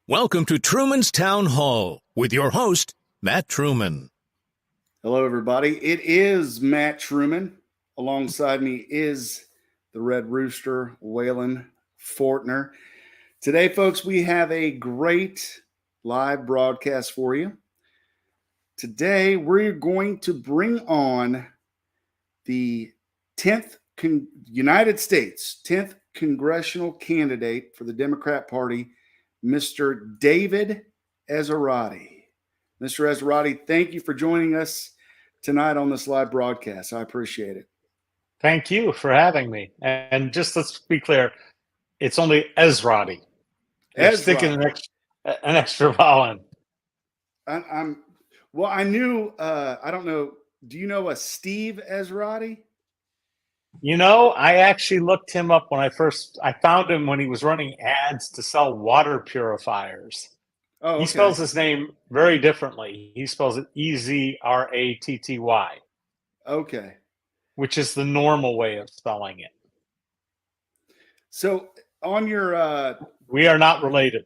Welcome to Truman's Town Hall with your host, Matt Truman. Hello, everybody. It is Matt Truman. Alongside me is the Red Rooster, Waylon Fortner. Today, folks, we have a great live broadcast for you. Today, we're going to bring on the 10th United States 10th congressional candidate for the Democrat Party, Mr. David Esrati. Mr. Esrati, thank you for joining us tonight on this live broadcast. I appreciate it. Thank you for having me. And just let's be clear, it's only Esrati. You're sticking an extra vowel in. I knew, I don't know, do you know a Steve Esrati? You know, I actually looked him up when I found him when he was running ads to sell water purifiers. Oh, okay. He spells his name very differently. He spells it Ezratty. Okay. Which is the normal way of spelling it. So on your... we are not related.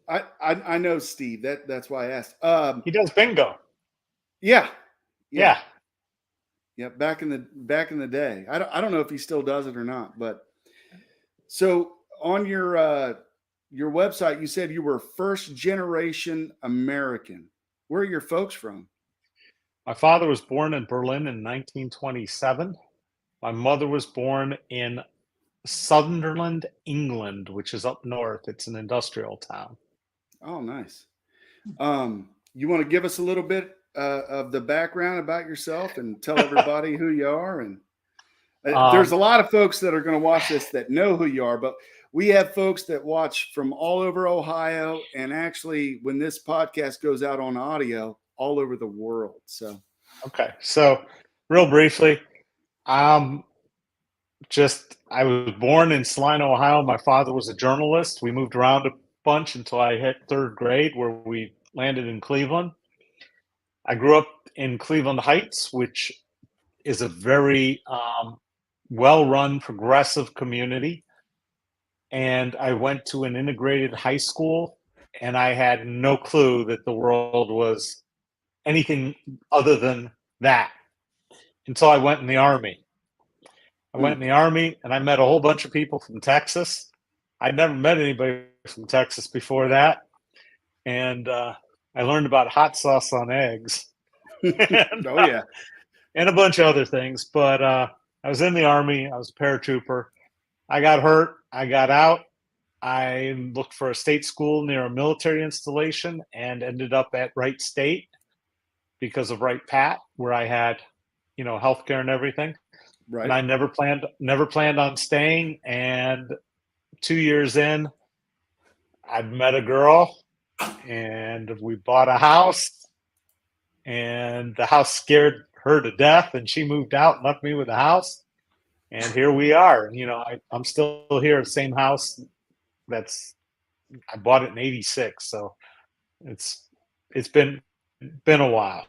I know Steve. That's why I asked. He does bingo. Yeah. Yeah, back in the day. I don't know if he still does it or not, but so on your website, you said you were first generation American. Where are your folks from? My father was born in Berlin in 1927. My mother was born in Sunderland, England, which is up north. It's an industrial town. Oh, nice. You want to give us a little bit of the background about yourself and tell everybody who you are? And there's a lot of folks that are going to watch this that know who you are, but we have folks that watch from all over Ohio, and actually when this podcast goes out on audio, all over the world. So okay, so real briefly, I was born in Celina, Ohio. My father was a journalist. We moved around a bunch until I hit third grade, where we landed in Cleveland. I grew up in Cleveland Heights, which is a very well-run, progressive community. And I went to an integrated high school, and I had no clue that the world was anything other than that until I went in the Army. I went in the Army, and I met a whole bunch of people from Texas. I'd never met anybody from Texas before that. And I learned about hot sauce on eggs. And, oh, yeah. And a bunch of other things. But I was in the Army. I was a paratrooper. I got hurt. I got out. I looked for a state school near a military installation and ended up at Wright State because of Wright Pat, where I had, healthcare and everything. Right. And I never planned on staying. And 2 years in, I'd met a girl, and we bought a house, and the house scared her to death, and she moved out and left me with the house. And here we are. I'm still here, the same house. I bought it in '86, so it's been a while.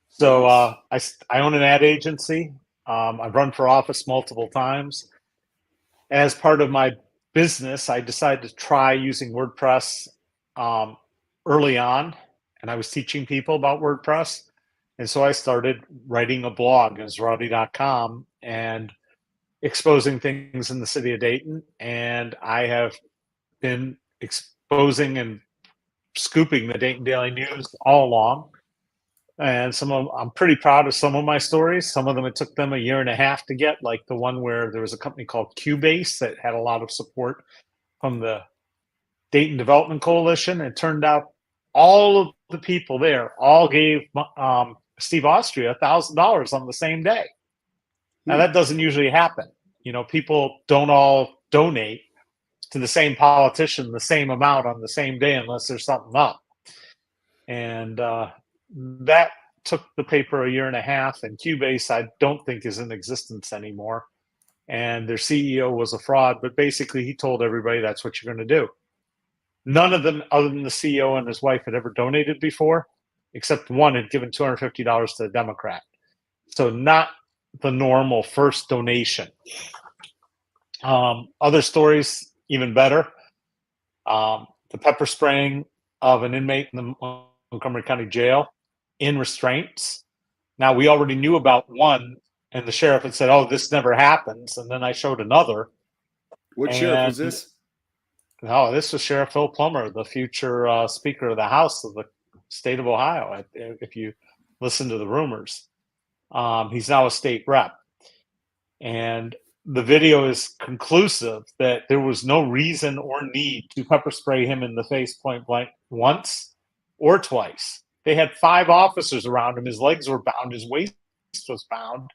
So I own an ad agency. I've run for office multiple times. As part of my business, I decided to try using WordPress early on, and I was teaching people about WordPress. And so I started writing a blog, Esrati.com, and exposing things in the city of Dayton. And I have been exposing and scooping the Dayton Daily News all along. And I'm pretty proud of some of my stories. Some of them, it took them a year and a half to get, like the one where there was a company called Cubase that had a lot of support from the Dayton Development Coalition. It turned out all of the people there all gave Steve Austria $1,000 on the same day. Now, that doesn't usually happen. People don't all donate to the same politician the same amount on the same day unless there's something up. And that took the paper a year and a half, and Cubase I don't think is in existence anymore. And their CEO was a fraud, but basically he told everybody that's what you're going to do. None of them, other than the CEO and his wife, had ever donated before, except one had given $250 to a Democrat. So not the normal first donation. Other stories, even better. the pepper spraying of an inmate in the Montgomery County Jail in restraints. Now, we already knew about one, and the sheriff had said, "Oh, this never happens." And then I showed another. What sheriff was And this? no, this was Sheriff Phil Plummer, the future Speaker of the House of the state of Ohio. If you listen to the rumors, he's now a state rep. And the video is conclusive that there was no reason or need to pepper spray him in the face point blank once or twice. They had 5 officers around him. His legs were bound. His waist was bound.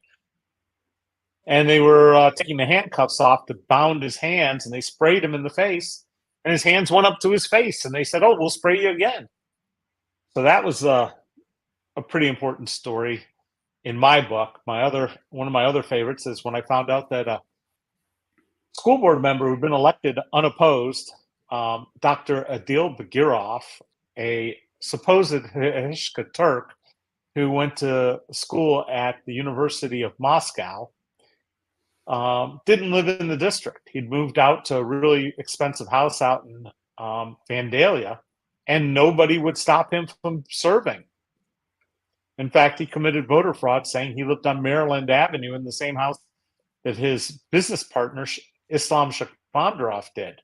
And they were taking the handcuffs off to bound his hands, and they sprayed him in the face. And his hands went up to his face, and they said, "Oh, we'll spray you again." So that was a pretty important story in my book. One of my other favorites is when I found out that a school board member who'd been elected unopposed, Dr. Adil Bagirov, a supposed Hishka Turk who went to school at the University of Moscow, didn't live in the district. He'd moved out to a really expensive house out in Vandalia, and nobody would stop him from serving. In fact, he committed voter fraud, saying he lived on Maryland Avenue in the same house that his business partner, Islam Shakhandarov, did.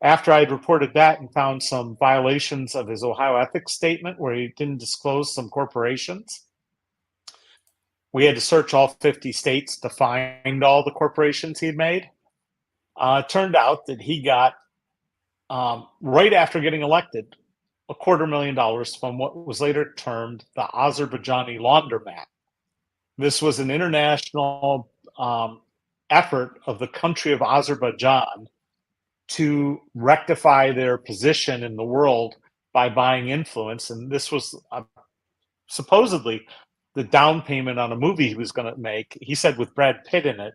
After I had reported that and found some violations of his Ohio ethics statement where he didn't disclose some corporations, we had to search all 50 states to find all the corporations he'd made. It turned out that he got, right after getting elected, $250,000 from what was later termed the Azerbaijani laundromat. This was an international effort of the country of Azerbaijan to rectify their position in the world by buying influence. And this was supposedly the down payment on a movie he was going to make, he said, with Brad Pitt in it,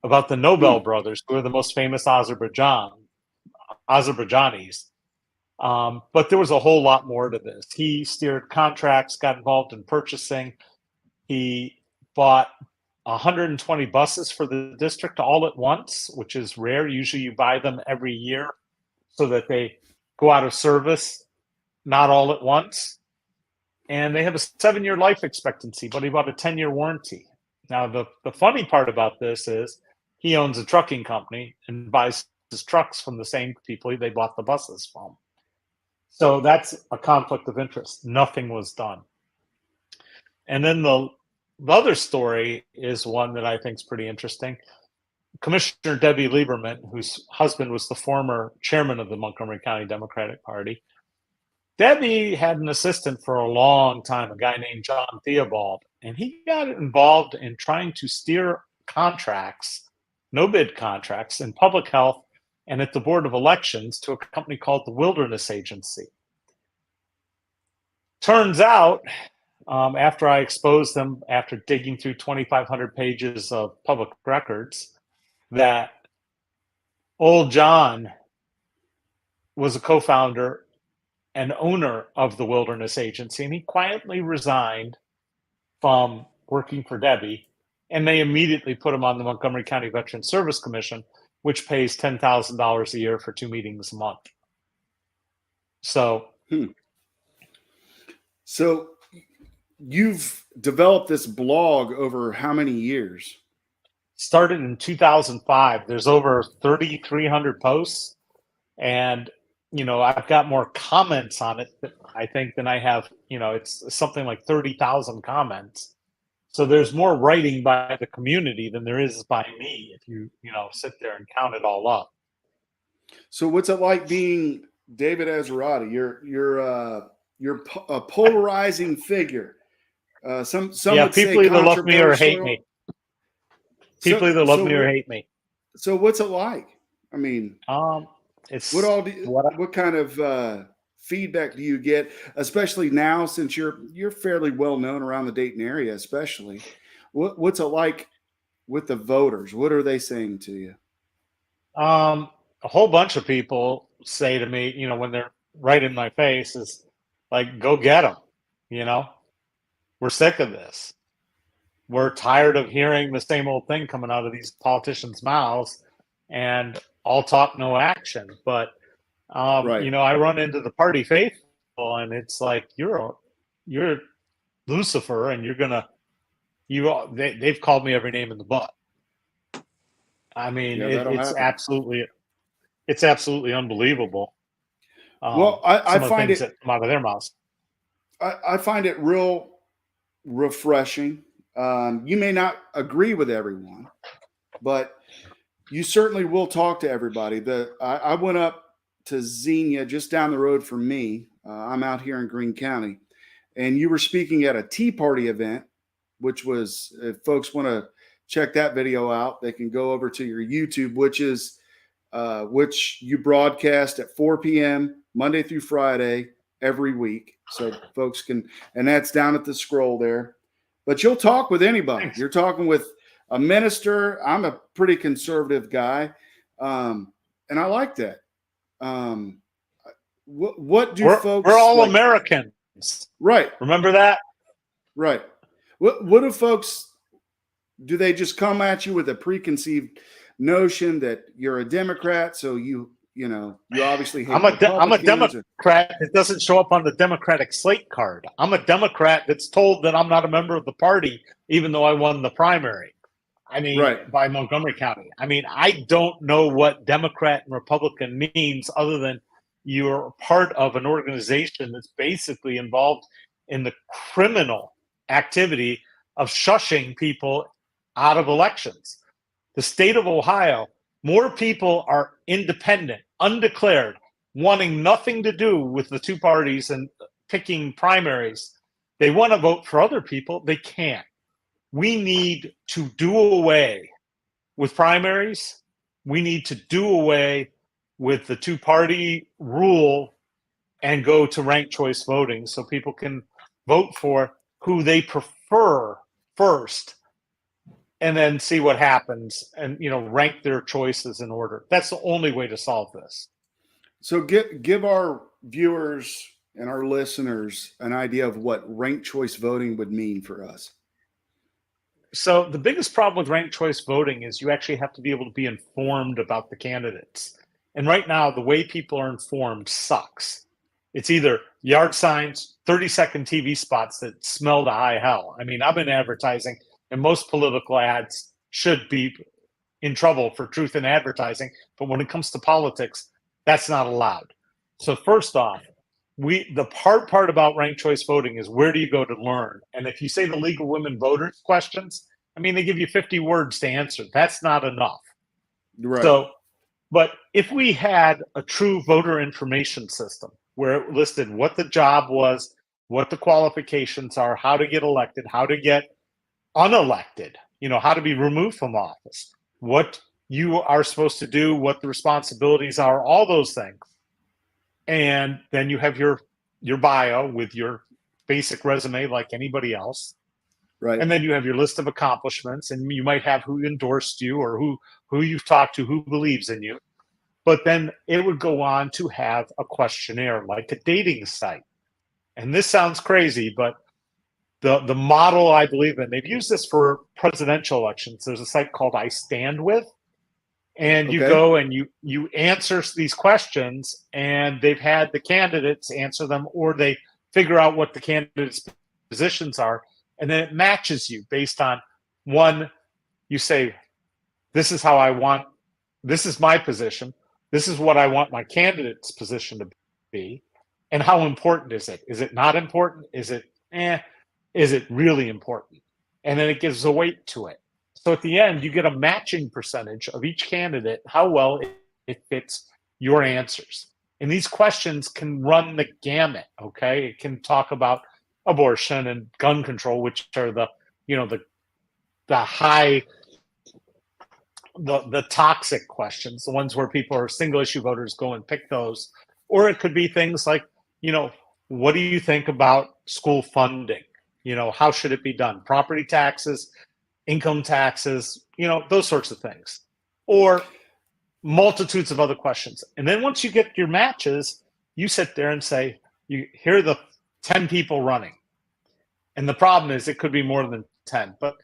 about the Nobel brothers, who are the most famous Azerbaijanis. But there was a whole lot more to this. He steered contracts, got involved in purchasing. He bought 120 buses for the district all at once, which is rare. Usually you buy them every year so that they go out of service, not all at once. And they have a 7-year life expectancy, but he bought a 10-year warranty. Now, the funny part about this is he owns a trucking company and buys his trucks from the same people they bought the buses from. So that's a conflict of interest. Nothing was done. And then the other story is one that I think is pretty interesting. Commissioner Debbie Lieberman, whose husband was the former chairman of the Montgomery County Democratic Party, Debbie had an assistant for a long time, a guy named John Theobald, and he got involved in trying to steer contracts, no bid contracts, in public health and at the Board of Elections to a company called the Wilderness Agency. Turns out, after I exposed them, after digging through 2,500 pages of public records, that old John was a co-founder and owner of the Wilderness Agency, and he quietly resigned from working for Debbie, and they immediately put him on the Montgomery County Veteran Service Commission, which pays $10,000 a year for 2 meetings a month. So, So you've developed this blog over how many years? Started in 2005. There's over 3,300 posts, and I've got more comments on it, I think, than I have. It's something like 30,000 comments. So there's more writing by the community than there is by me if you sit there and count it all up. So what's it like being David Esrati? You're a polarizing figure. Some would people say either love me or hate controversial. me. People either love me or hate me. So what's it like? I mean, it's what kind of feedback do you get, especially now since you're fairly well known around the Dayton area, especially? What's it like with the voters? What are they saying to you? A whole bunch of people say to me, when they're right in my face, is like, "Go get them." We're sick of this. We're tired of hearing the same old thing coming out of these politicians' mouths, and all talk, no action. But Right. I run into the party faithful, and it's like you're Lucifer, and they've called me every name in the book. I mean, Yeah, that'll happen. It's absolutely unbelievable. Well, I Some of the find things it that come out of their mouths. I find it real refreshing. You may not agree with everyone, but you certainly will talk to everybody. I went up to Xenia, just down the road from me. I'm out here in Greene County, and you were speaking at a Tea Party event, which was, if folks want to check that video out, they can go over to your YouTube, which you broadcast at 4 p.m. Monday through Friday every week. So folks can, and that's down at the scroll there. But you'll talk with anybody. Thanks. You're talking with a minister. I'm a pretty conservative guy, and I like that. What do folks? We're all like, Americans, right? Remember that, Right. What do folks? Do they just come at you with a preconceived notion that you're a Democrat, so you obviously hate I'm a Republicans? Democrat. It doesn't show up on the Democratic slate card. I'm a Democrat that's told that I'm not a member of the party, even though I won the primary. I mean, Right. by Montgomery County. I mean, I don't know what Democrat and Republican means other than you're part of an organization that's basically involved in the criminal activity of shushing people out of elections. The state of Ohio, more people are independent, undeclared, wanting nothing to do with the two parties and picking primaries. They want to vote for other people. They can't. We need to do away with primaries. We need to do away with the two-party rule and go to ranked choice voting so people can vote for who they prefer first and then see what happens and rank their choices in order. That's the only way to solve this. So give our viewers and our listeners an idea of what ranked choice voting would mean for us. So the biggest problem with ranked choice voting is you actually have to be able to be informed about the candidates. And right now, the way people are informed sucks. It's either yard signs, 30-second TV spots that smell to high hell. I mean, I'm in advertising, and most political ads should be in trouble for truth in advertising. But when it comes to politics, that's not allowed. So first off, the hard part about ranked choice voting is where do you go to learn? And if you say the League of Women Voters questions, I mean, they give you 50 words to answer. That's not enough. Right. So, but if we had a true voter information system where it listed what the job was, what the qualifications are, how to get elected, how to get unelected, how to be removed from office, what you are supposed to do, what the responsibilities are, all those things. And then you have your bio with your basic resume like anybody else. Right. And then you have your list of accomplishments, and you might have who endorsed you or who you've talked to, who believes in you. But then it would go on to have a questionnaire like a dating site. And this sounds crazy, but the model I believe in, they've used this for presidential elections. There's a site called I Stand With. And you go and you answer these questions, and they've had the candidates answer them, or they figure out what the candidates' positions are, and then it matches you based on one. You say, this is how I want, this is my position, this is what I want my candidate's position to be, and how important is it? Is it not important? Is it Is it really important? And then it gives a weight to it. So at the end, you get a matching percentage of each candidate, how well it fits your answers. And these questions can run the gamut, okay? It can talk about abortion and gun control, which are the high, the toxic questions, the ones where people are single issue voters go and pick those. Or it could be things like, what do you think about school funding? How should it be done? Property taxes, income taxes, those sorts of things, or multitudes of other questions. And then once you get your matches, you sit there and say, here are the 10 people running. And the problem is it could be more than 10, but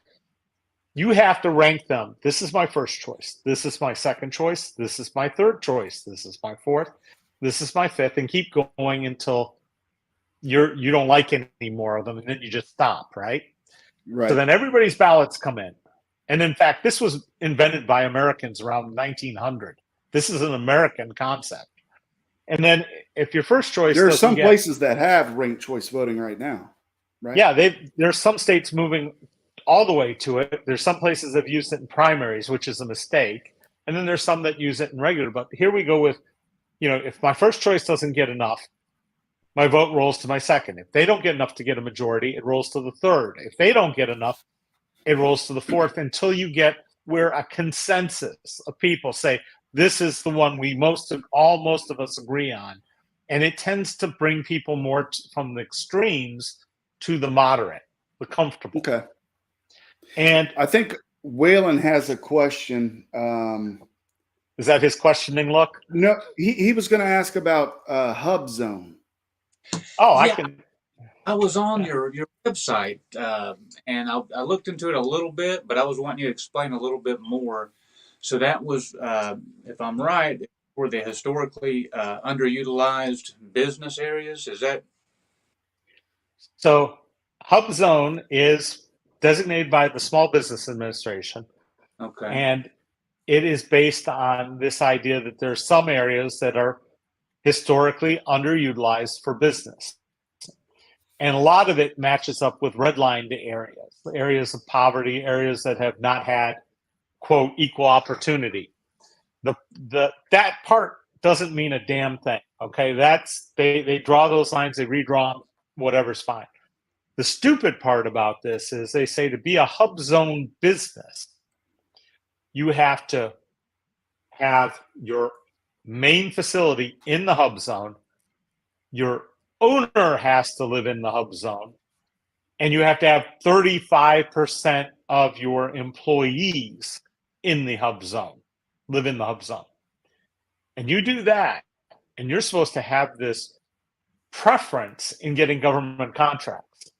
you have to rank them. This is my first choice. This is my second choice. This is my third choice. This is my fourth. This is my fifth, and keep going until you don't like any more of them, and then you just stop, right? Right. So then everybody's ballots come in. And in fact, this was invented by Americans around 1900. This is an American concept. And then if your first choice There are doesn't some get, places that have ranked choice voting right now, right? yeah, there's some states moving all the way to it. There's some places that have used it in primaries, which is a mistake. And then there's some that use it in regular. But here we go with, if my first choice doesn't get enough, my vote rolls to my second. If they don't get enough to get a majority, it rolls to the third. If they don't get enough, it rolls to the fourth until you get where a consensus of people say, this is the one most of us agree on. And it tends to bring people more from the extremes to the moderate, the comfortable. Okay. And I think Waylon has a question. Is that his questioning look? No, he was going to ask about Hub Zone. Oh, Yeah. I can. I was on your website, and I looked into it a little bit, but I was wanting you to explain a little bit more. So that was, if I'm right, for the historically underutilized business areas. Is that So Hub Zone is designated by the Small Business Administration, okay? and it is based on this idea that there are some areas that are historically underutilized for business. And a lot of it matches up with redlined areas of poverty, areas that have not had, quote, equal opportunity. That part doesn't mean a damn thing. Okay, they draw those lines, they redraw them, whatever's fine. The stupid part about this is they say to be a hub zone business, you have to have your main facility in the hub zone. Your owner has to live in the hub zone, and you have to have 35% of your employees in the hub zone, live in the hub zone. And you do that, and you're supposed to have this preference in getting government contracts.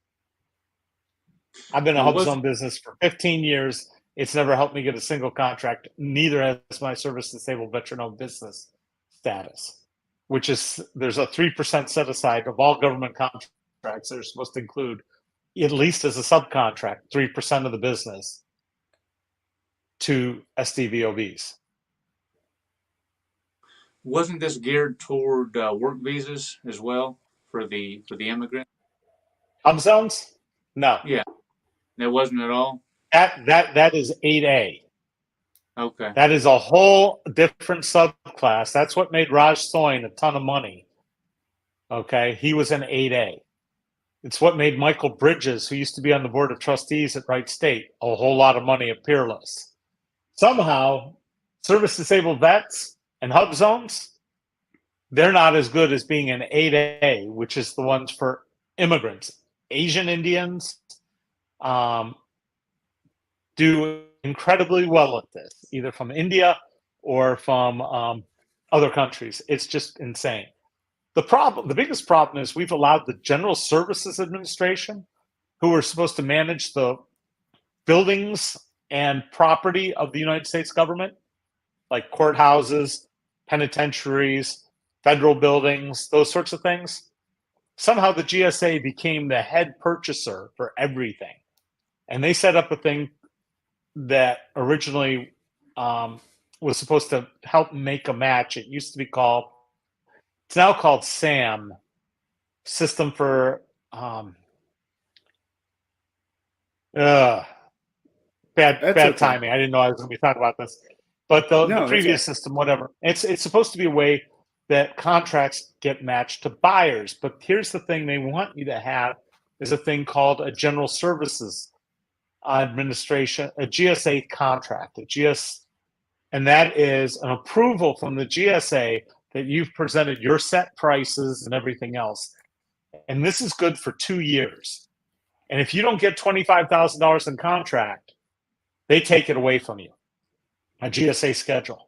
I've been in a hub zone business for 15 years. It's never helped me get a single contract. Neither has my service disabled veteran-owned business status, which is there's a 3% set aside of all government contracts that are supposed to include, at least as a subcontract, 3% of the business to SDVOBs. Wasn't this geared toward work visas as well for the immigrant? Hub zones? No. Yeah, that wasn't at all. That is 8A. Okay. That is a whole different subclass. That's what made Raj Soin a ton of money. Okay, he was an 8A. It's what made Michael Bridges, who used to be on the board of trustees at Wright State, a whole lot of money at Peerless. Somehow, service disabled vets and hub zones, they're not as good as being an 8A, which is the ones for immigrants. Asian Indians do incredibly well at this, either from India or from other countries. It's just insane. The biggest problem is we've allowed the General Services Administration, who are supposed to manage the buildings and property of the United States government, like courthouses, penitentiaries, federal buildings, those sorts of things. Somehow the GSA became the head purchaser for everything. And they set up a thing that originally was supposed to help make a match. It used to be called, it's now called SAM, System for bad timing. I didn't know I was going to be talking about this. But the previous system, whatever, it's supposed to be a way that contracts get matched to buyers. But here's the thing they want you to have is a thing called a General Services Administration, a GSA contract, and that is an approval from the GSA that you've presented your set prices and everything else. And this is good for 2 years. And if you don't get $25,000 in contract, they take it away from you, a GSA schedule.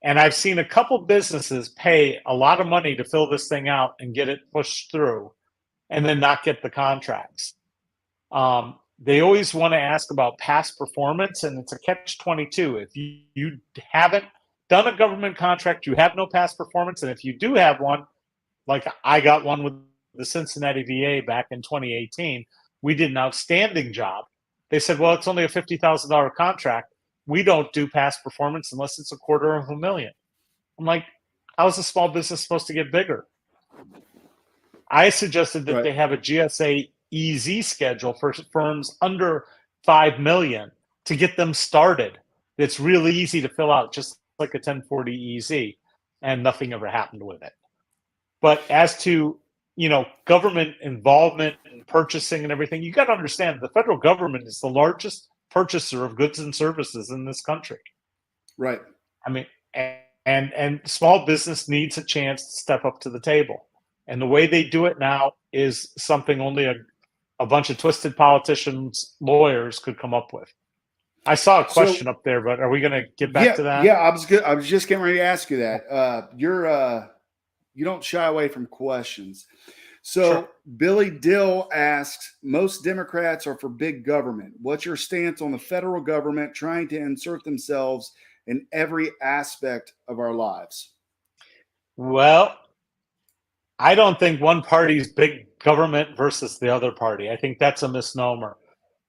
And I've seen a couple businesses pay a lot of money to fill this thing out and get it pushed through and then not get the contracts. They always want to ask about past performance, and it's a catch-22. If you haven't done a government contract, you have no past performance, and if you do have one, like I got one with the Cincinnati VA back in 2018, we did an outstanding job. They said, well, it's only a $50,000 contract. We don't do past performance unless it's $250,000. I'm like, how is a small business supposed to get bigger? I suggested that Right. they have a GSA EZ schedule for firms under 5 million to get them started. It's really easy to fill out, just like a 1040 EZ, and nothing ever happened with it. But as to, government involvement in purchasing and everything, you got to understand the federal government is the largest purchaser of goods and services in this country. Right. I mean, and small business needs a chance to step up to the table. And the way they do it now is something only a bunch of twisted politicians, lawyers could come up with. I saw a question up there, but are we going to get back to that? Yeah, I was just getting ready to ask you that. You don't shy away from questions. So Sure. Billy Dill asks, most Democrats are for big government. What's your stance on the federal government trying to insert themselves in every aspect of our lives? Well, I don't think one party's big government versus the other party. I think that's a misnomer.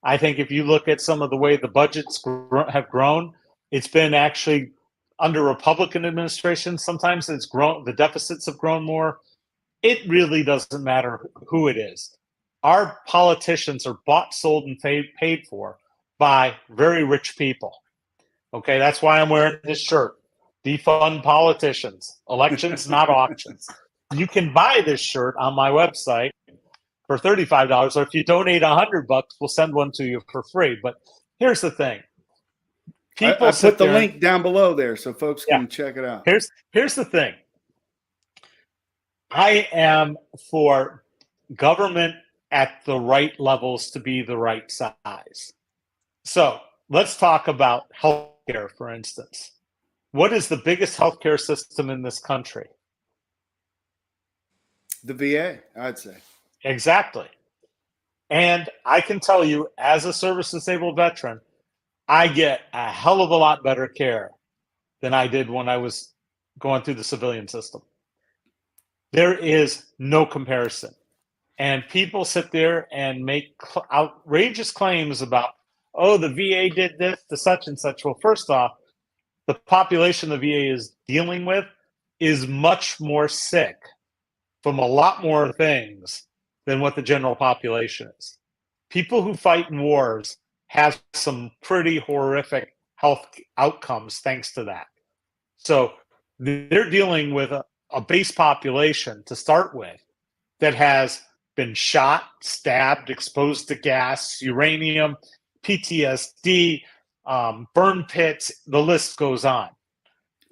I think if you look at some of the way the budgets have grown, it's been actually under Republican administration. Sometimes it's grown, the deficits have grown more. It really doesn't matter who it is. Our politicians are bought, sold, and paid for by very rich people. Okay, that's why I'm wearing this shirt. Defund politicians. Elections, not auctions. You can buy this shirt on my website for $35, or if you donate $100, we'll send one to you for free. But here's the thing: I put the link down below there so folks can check it out. Here's the thing: I am for government at the right levels to be the right size. So let's talk about healthcare, for instance. What is the biggest healthcare system in this country? The VA, I'd say. Exactly. And I can tell you, as a service-disabled veteran, I get a hell of a lot better care than I did when I was going through the civilian system. There is no comparison. And people sit there and make outrageous claims about, oh, the VA did this to such and such. Well, first off, the population the VA is dealing with is much more sick from a lot more things than what the general population is. People who fight in wars have some pretty horrific health outcomes thanks to that. So they're dealing with a base population to start with that has been shot, stabbed, exposed to gas, uranium, PTSD, burn pits, the list goes on.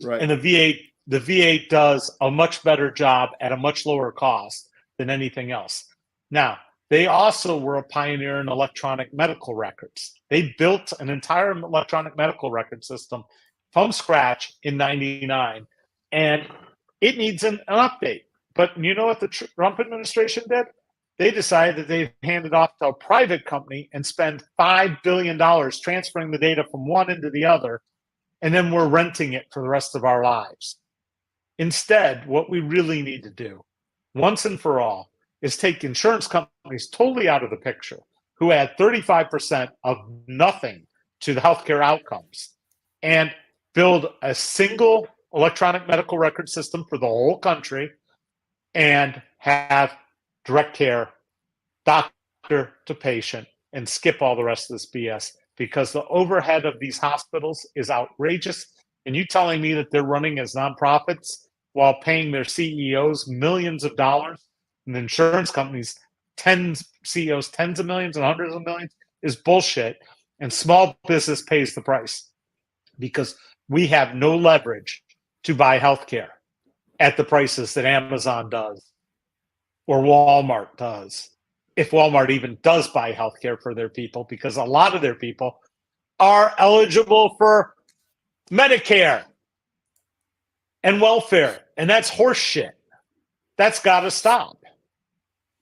Right. And the VA does a much better job at a much lower cost than anything else. Now, they also were a pioneer in electronic medical records. They built an entire electronic medical record system from scratch in '99, and it needs an update. But you know what the Trump administration did? They decided that they handed off to a private company and spend $5 billion transferring the data from one into the other, and then we're renting it for the rest of our lives. Instead, what we really need to do, once and for all, is take insurance companies totally out of the picture, who add 35% of nothing to the healthcare outcomes, and build a single electronic medical record system for the whole country and have direct care, doctor to patient, and skip all the rest of this BS, because the overhead of these hospitals is outrageous. And you telling me that they're running as nonprofits while paying their CEOs millions of dollars and the insurance companies CEOs tens of millions and hundreds of millions is bullshit. And small business pays the price because we have no leverage to buy healthcare at the prices that Amazon does or Walmart does. If Walmart even does buy healthcare for their people, because a lot of their people are eligible for Medicare and welfare, and that's horse shit. That's got to stop.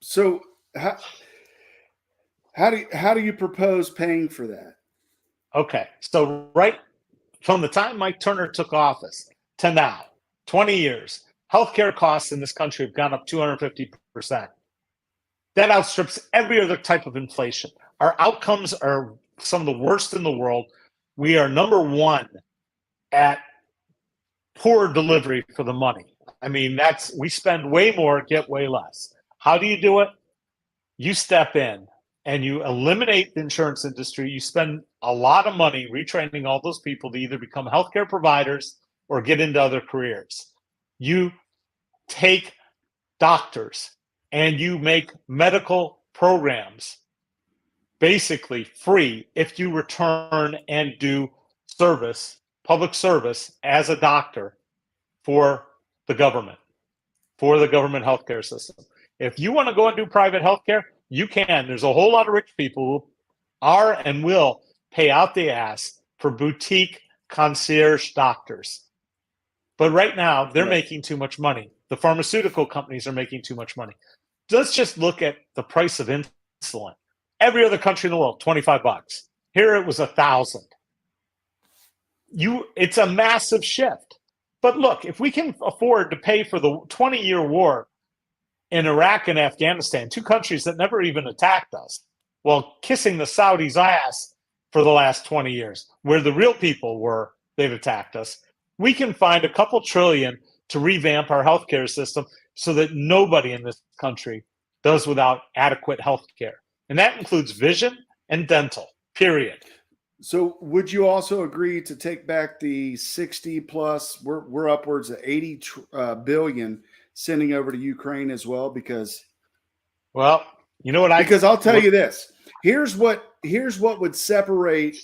So how do you propose paying for that? Okay, so right from the time Mike Turner took office, to now, 20 years, healthcare costs in this country have gone up 250%. That outstrips every other type of inflation. Our outcomes are some of the worst in the world. We are number one at poor delivery for the money. I mean, we spend way more, get way less. How do you do it? You step in and you eliminate the insurance industry. You spend a lot of money retraining all those people to either become healthcare providers or get into other careers. You take doctors and you make medical programs basically free if you return and do service, public service as a doctor for the government healthcare system. If you want to go and do private healthcare, you can. There's a whole lot of rich people who are and will pay out the ass for boutique concierge doctors. But right now, they're making too much money. The pharmaceutical companies are making too much money. Let's just look at the price of insulin. Every other country in the world, $25. Here it was $1,000. It's a massive shift. But look, if we can afford to pay for the 20-year war in Iraq and Afghanistan, two countries that never even attacked us, while kissing the Saudis' ass for the last 20 years, where the real people were, they've attacked us, we can find a couple trillion to revamp our healthcare system so that nobody in this country does without adequate healthcare. And that includes vision and dental, period. So would you also agree to take back the 60 plus, we're upwards of 80 billion sending over to Ukraine as well? Because, well, you know what because I'll tell you this, here's what would separate,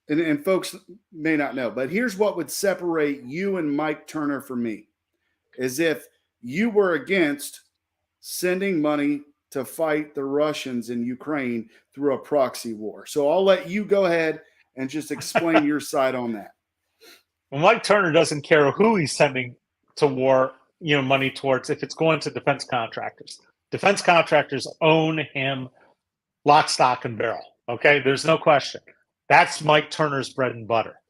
and folks may not know, but here's what would separate you and Mike Turner from me, is if you were against sending money to fight the Russians in Ukraine through a proxy war. So I'll let you go ahead and just explain your side on that. Well, Mike Turner doesn't care who he's sending to war, money towards, if it's going to defense contractors. Defense contractors own him lock, stock, and barrel. Okay, there's no question. That's Mike Turner's bread and butter.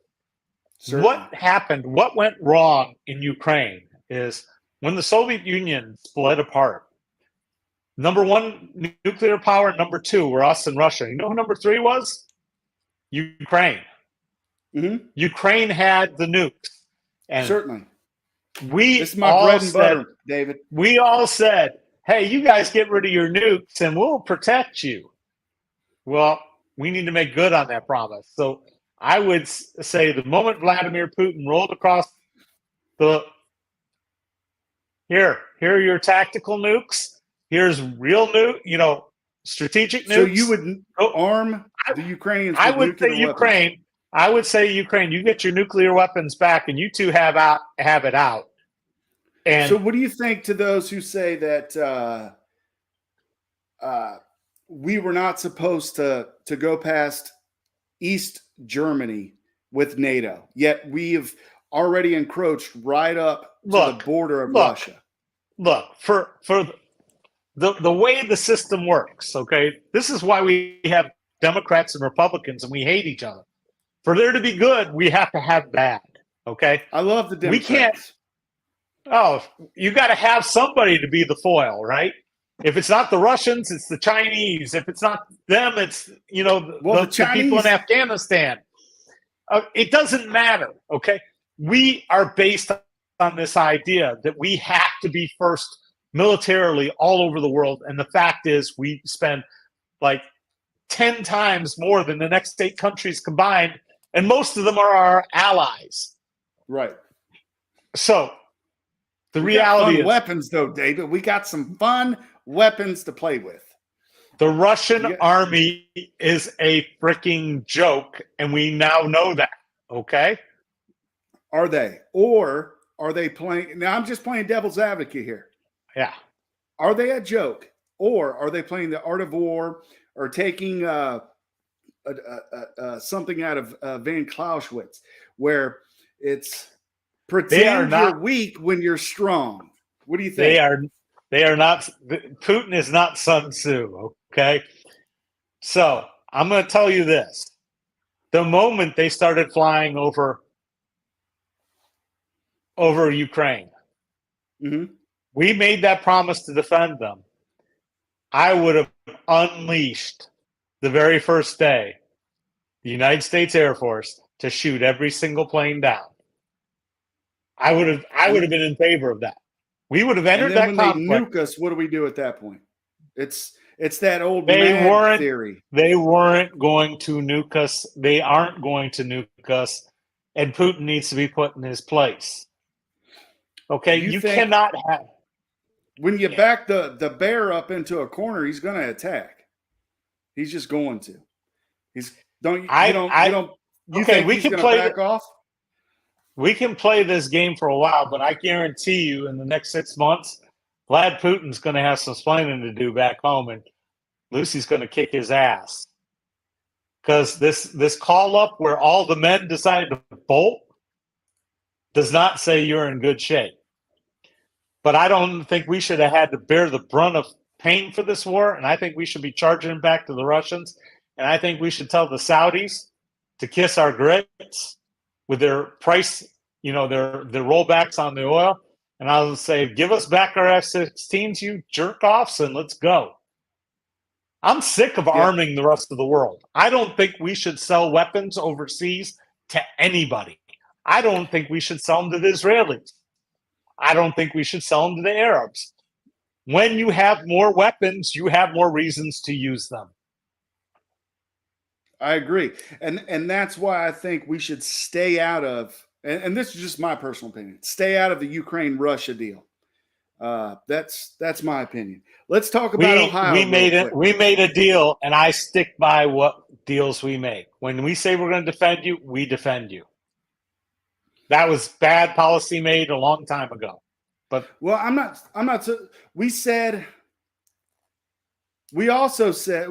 Certainly. What happened, what went wrong in Ukraine is when the Soviet Union split apart, number one, nuclear power. Number two were us and Russia. You know who number three was? Ukraine. Mm-hmm. Ukraine had the nukes. And certainly. This is my bread and butter, David. We all said, hey, you guys get rid of your nukes and we'll protect you. Well, we need to make good on that promise. So I would say the moment Vladimir Putin rolled across here are your tactical nukes. Here's real strategic nukes. So you would arm the Ukrainians with I would say Ukraine. Weapons. I would say Ukraine. You get your nuclear weapons back, and you two have it out. And so, what do you think to those who say that we were not supposed to go past East Germany with NATO, yet we've already encroached right up to the border of Russia? Look, for the way the system works, okay, this is why we have Democrats and Republicans and we hate each other. For there to be good, we have to have bad, okay? I love the Democrats. We can't, you got to have somebody to be the foil, right? If it's not the Russians, it's the Chinese. If it's not them, it's, the people in Afghanistan. It doesn't matter, okay? We are based on this idea that we have to be first militarily all over the world. And the fact is we spend like 10 times more than the next 8 countries combined. And most of them are our allies. Right. So the reality is weapons though, David, we got some fun weapons to play with. The Russian army is a freaking joke. And we now know that. Okay. Are they? Or are they playing? Now I'm just playing devil's advocate here. Yeah. Are they a joke, or are they playing the art of war, or taking something out of Van Clausewitz, where it's pretend you're weak when you're strong? What do you think? They are not. Putin is not Sun Tzu. Okay. So I'm going to tell you this: the moment they started flying over over Ukraine. Mm-hmm. We made that promise to defend them. I would have unleashed the very first day the United States Air Force to shoot every single plane down. I would have been in favor of that. We would have And entered then that when they conflict. nuke us, what do we do at that point? It's that old They mad theory. They weren't going to nuke us. They aren't going to nuke us. And Putin needs to be put in his place. Okay, you think cannot have. When you back the bear up into a corner, he's going to attack. He's just going to. He's don't you okay, think he's going to back off? We can play this game for a while, but I guarantee you, in the next 6 months, Vlad Putin's going to have some explaining to do back home, and Lucy's going to kick his ass. Because this call up where all the men decided to bolt does not say you're in good shape. But I don't think we should have had to bear the brunt of pain for this war, and I think we should be charging back to the Russians, and I think we should tell the Saudis to kiss our grits with their price, their rollbacks on the oil. And I'll say, give us back our F-16s, you jerk-offs, and let's go. I'm sick of arming the rest of the world. I don't think we should sell weapons overseas to anybody. I don't think we should sell them to the Israelis. I don't think we should sell them to the Arabs. When you have more weapons, you have more reasons to use them. I agree. And that's why I think we should stay out of, and this is just my personal opinion, stay out of the Ukraine-Russia deal. That's my opinion. Let's talk about Ohio. We made a deal, and I stick by what deals we make. When we say we're going to defend you, we defend you. That was bad policy made a long time ago. But I'm not. We also said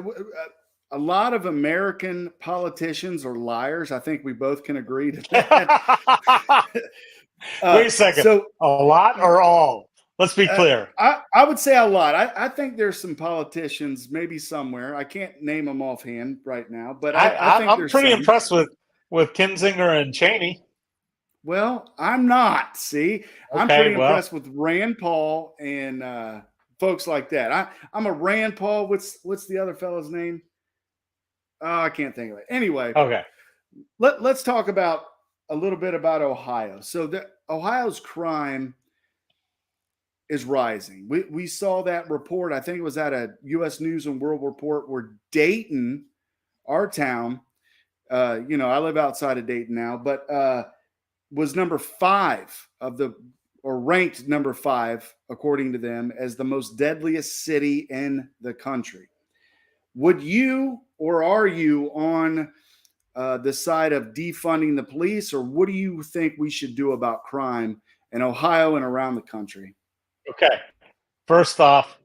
a lot of American politicians are liars. I think we both can agree to that. Wait a second. So, a lot or all? Let's be clear. I would say a lot. I think there's some politicians, maybe somewhere. I can't name them offhand right now, but I think I'm pretty impressed with Kinzinger and Cheney. Well, I'm not. See, I'm pretty impressed with Rand Paul and folks like that. I'm a Rand Paul. What's the other fellow's name? Oh, I can't think of it. Anyway, okay. Let's talk about a little bit about Ohio. So Ohio's crime is rising. We saw that report. I think it was at a U.S. News and World Report where Dayton, our town, I live outside of Dayton now, but was number 5 ranked number 5, according to them, as the most deadliest city in the country. Would you, or are you on the side of defunding the police, or what do you think we should do about crime in Ohio and around the country? Okay. First off,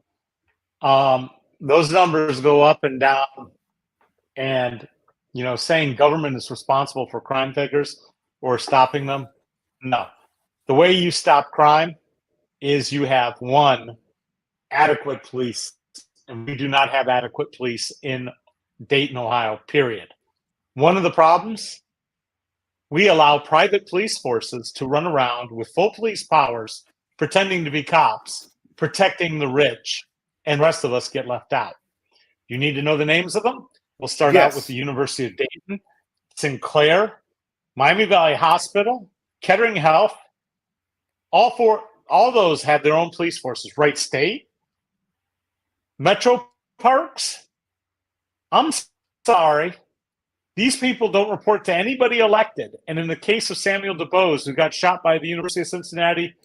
those numbers go up and down, and saying government is responsible for crime figures or stopping them, no. The way you stop crime is you have, one, adequate police, and we do not have adequate police in Dayton, Ohio, period. One of the problems, we allow private police forces to run around with full police powers, pretending to be cops, protecting the rich, and the rest of us get left out. You need to know the names of them. We'll start out with the University of Dayton, Sinclair, Miami Valley Hospital, Kettering Health. All those have their own police forces. Wright State, Metro Parks. I'm sorry. These people don't report to anybody elected. And in the case of Samuel DuBose, who got shot by the University of Cincinnati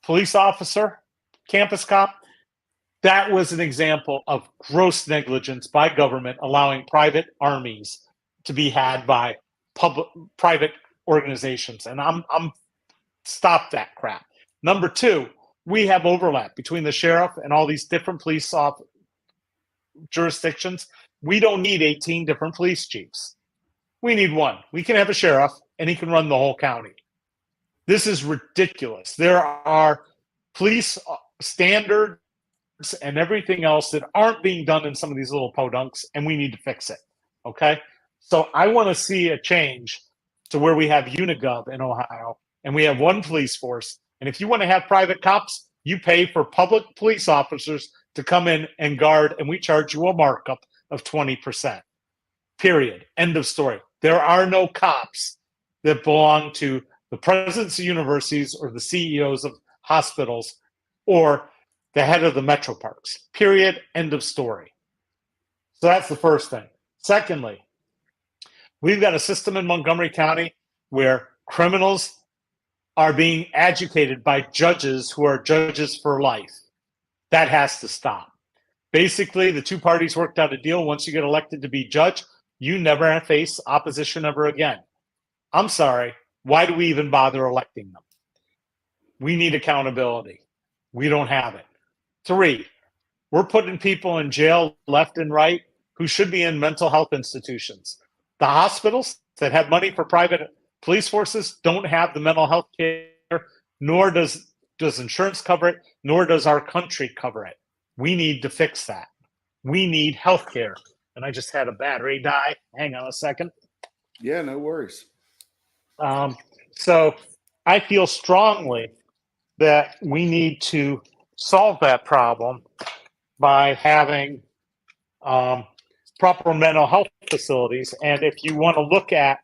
police officer, campus cop, that was an example of gross negligence by government allowing private armies to be had by private organizations. And I'm stop that crap. Number 2, we have overlap between the sheriff and all these different police jurisdictions. We don't need 18 different police chiefs. We need one. We can have a sheriff, and he can run the whole county. This is ridiculous. There are police standards and everything else that aren't being done in some of these little podunks, and we need to fix it, okay? So I want to see a change to where we have Unigov in Ohio, and we have one police force. And if you want to have private cops, you pay for public police officers to come in and guard, and we charge you a markup of 20%. Period. End of story. There are no cops that belong to the presidents of universities or the CEOs of hospitals or the head of the metro parks. Period. End of story. So that's the first thing. Secondly, we've got a system in Montgomery County where criminals are being educated by judges who are judges for life. That has to stop. Basically, the two parties worked out a deal. Once you get elected to be judge, you never face opposition ever again. I'm sorry. Why do we even bother electing them? We need accountability. We don't have it. 3, we're putting people in jail left and right who should be in mental health institutions. The hospitals that have money for private police forces don't have the mental health care, nor does insurance cover it, nor does our country cover it. We need to fix that. We need health care. And I just had a battery die. Hang on a second. Yeah, no worries. So I feel strongly that we need to solve that problem by having proper mental health facilities. And if you want to look at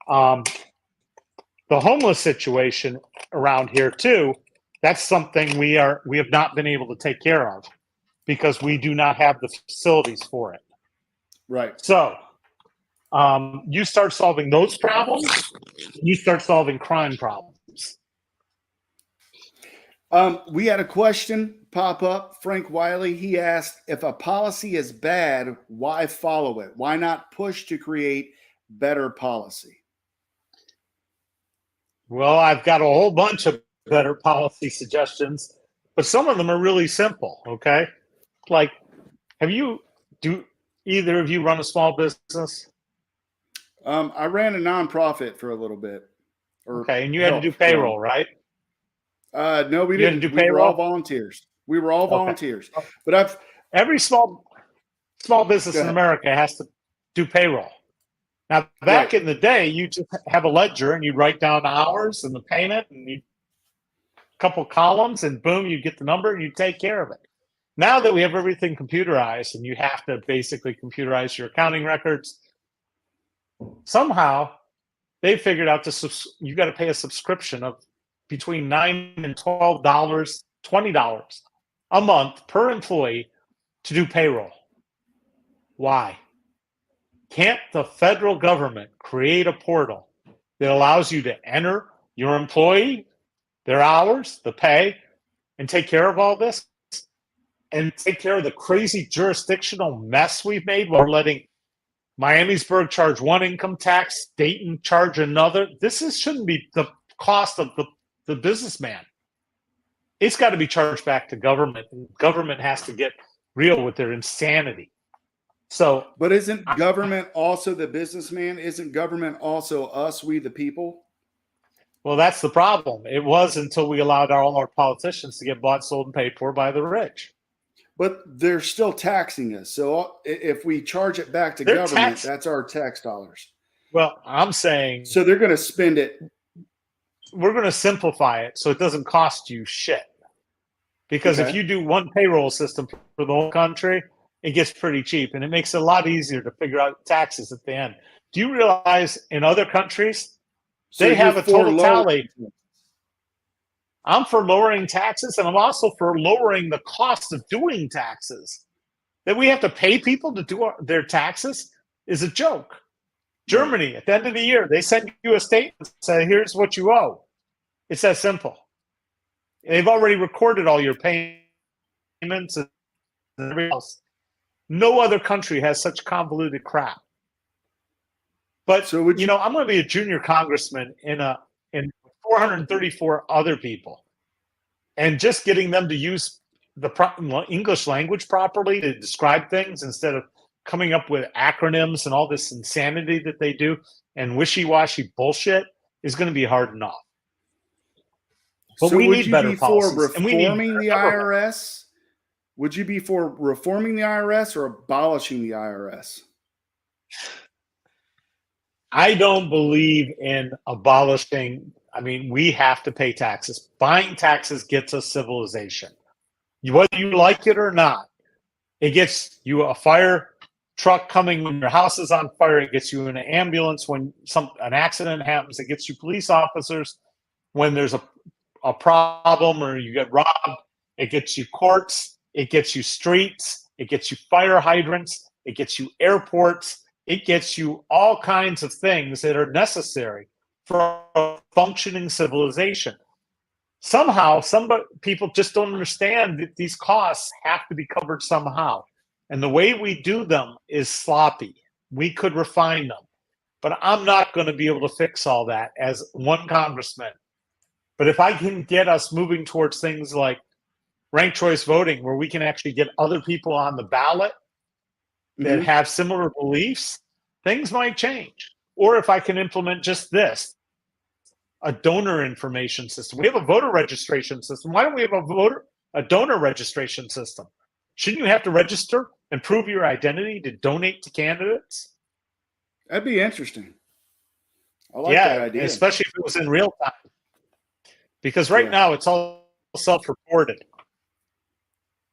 the homeless situation around here too, that's something we have not been able to take care of because we do not have the facilities for it. Right. So you start solving those problems, you start solving crime problems. We had a question pop up. Frank Wiley, he asked, if a policy is bad, why follow it? Why not push to create better policy? Well, I've got a whole bunch of better policy suggestions, but some of them are really simple, okay? Like, do either of you run a small business? I ran a nonprofit for a little bit. Okay, and you had to do payroll, right? No, we didn't. We were all volunteers. Volunteers. But every small business in America has to do payroll. Now, back in the day, you just have a ledger and you write down the hours and the payment and a couple columns, and boom, you get the number and you take care of it. Now that we have everything computerized and you have to basically computerize your accounting records, somehow they figured out you got to pay a subscription of between $9 and $12, $20 a month per employee to do payroll. Why? Can't the federal government create a portal that allows you to enter your employee, their hours, the pay, and take care of all this? And take care of the crazy jurisdictional mess we've made while we're letting Miamisburg charge one income tax, Dayton charge another. Shouldn't be the cost of the businessman. It's got to be charged back to government, and government has to get real with their insanity. So, but isn't government also the businessman? Isn't government also us, we the people? Well, that's the problem. It was until we allowed all our politicians to get bought, sold, and paid for by the rich. But they're still taxing us. So if we charge it back to government, that's our tax dollars. Well, I'm saying... So they're going to spend it. We're going to simplify it so it doesn't cost you shit. Because if you do one payroll system for the whole country, it gets pretty cheap. And it makes it a lot easier to figure out taxes at the end. Do you realize in other countries, they have a total tally? I'm for lowering taxes, and I'm also for lowering the cost of doing taxes. That we have to pay people to do their taxes is a joke. Germany, at the end of the year, they send you a statement and say, here's what you owe. It's that simple. They've already recorded all your payments and everything else. No other country has such convoluted crap. But, so I'm going to be a junior congressman in 434 other people, and just getting them to use the English language properly to describe things instead of coming up with acronyms and all this insanity that they do and wishy-washy bullshit is going to be hard enough. But we need better policies. And we need the IRS? Would you be for reforming the IRS or abolishing the IRS? I don't believe in abolishing I mean, we have to pay taxes. Buying taxes gets us civilization. Whether you like it or not, it gets you a fire truck coming when your house is on fire. It gets you an ambulance when an accident happens. It gets you police officers when there's a problem or you get robbed. It gets you courts. It gets you streets. It gets you fire hydrants. It gets you airports. It gets you all kinds of things that are necessary for a functioning civilization. Somehow, some people just don't understand that these costs have to be covered somehow. And the way we do them is sloppy. We could refine them. But I'm not going to be able to fix all that as one congressman. But if I can get us moving towards things like ranked choice voting, where we can actually get other people on the ballot that have similar beliefs, things might change. Or if I can implement just this, a donor information system. We have a voter registration system. Why don't we have a donor registration system? Shouldn't you have to register and prove your identity to donate to candidates? That'd be interesting. I like that idea. Especially if it was in real time. Because right now it's all self-reported.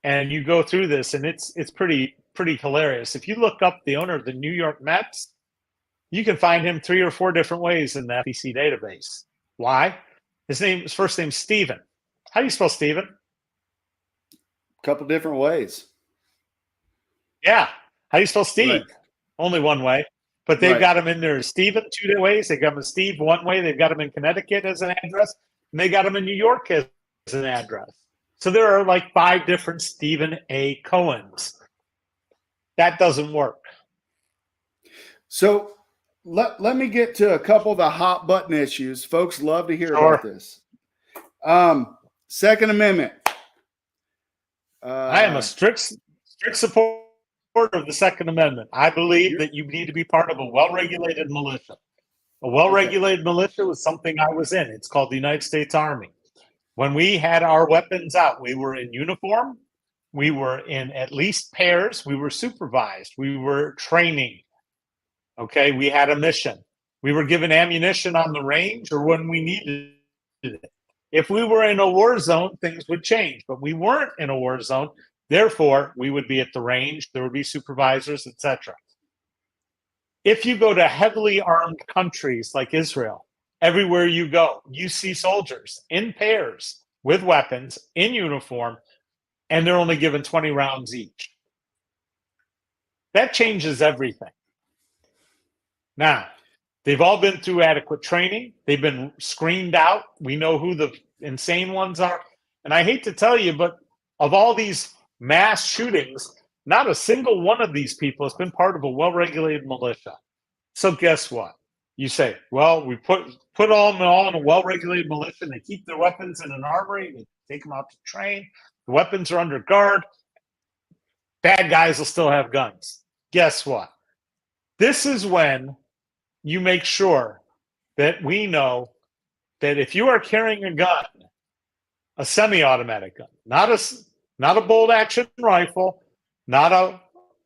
And you go through this and it's pretty hilarious. If you look up the owner of the New York Mets, you can find him 3 or 4 different ways in the FEC database. Why? His first name's Steven. How do you spell Steven? A couple different ways. Yeah. How do you spell Steve? Right. Only one way. But they've got him in there Steven 2 ways. They've got him in Steve 1 way. They've got him in Connecticut as an address. And they got him in New York as an address. So there are like 5 different Stephen A. Cohens. That doesn't work. So let me get to a couple of the hot button issues. Folks love to hear about this. Second Amendment. I am a strict supporter of the Second Amendment. I believe that you need to be part of a well-regulated militia. A well-regulated militia was something I was in. It's called the United States Army. When we had our weapons out, we were in uniform. We were in at least pairs. We were supervised. We were training. Okay, we had a mission. We were given ammunition on the range or when we needed it. If we were in a war zone, things would change, but we weren't in a war zone. Therefore, we would be at the range. There would be supervisors, etc. If you go to heavily armed countries like Israel, everywhere you go, you see soldiers in pairs with weapons in uniform, and they're only given 20 rounds each. That changes everything. Now, they've all been through adequate training. They've been screened out. We know who the insane ones are. And I hate to tell you, but of all these mass shootings, not a single one of these people has been part of a well-regulated militia. So guess what? You say, well, we put them all in a well-regulated militia, and they keep their weapons in an armory, and they take them out to train. The weapons are under guard. Bad guys will still have guns. Guess what? This is when you make sure that we know that if you are carrying a gun, a semi-automatic gun, not a bolt-action rifle, not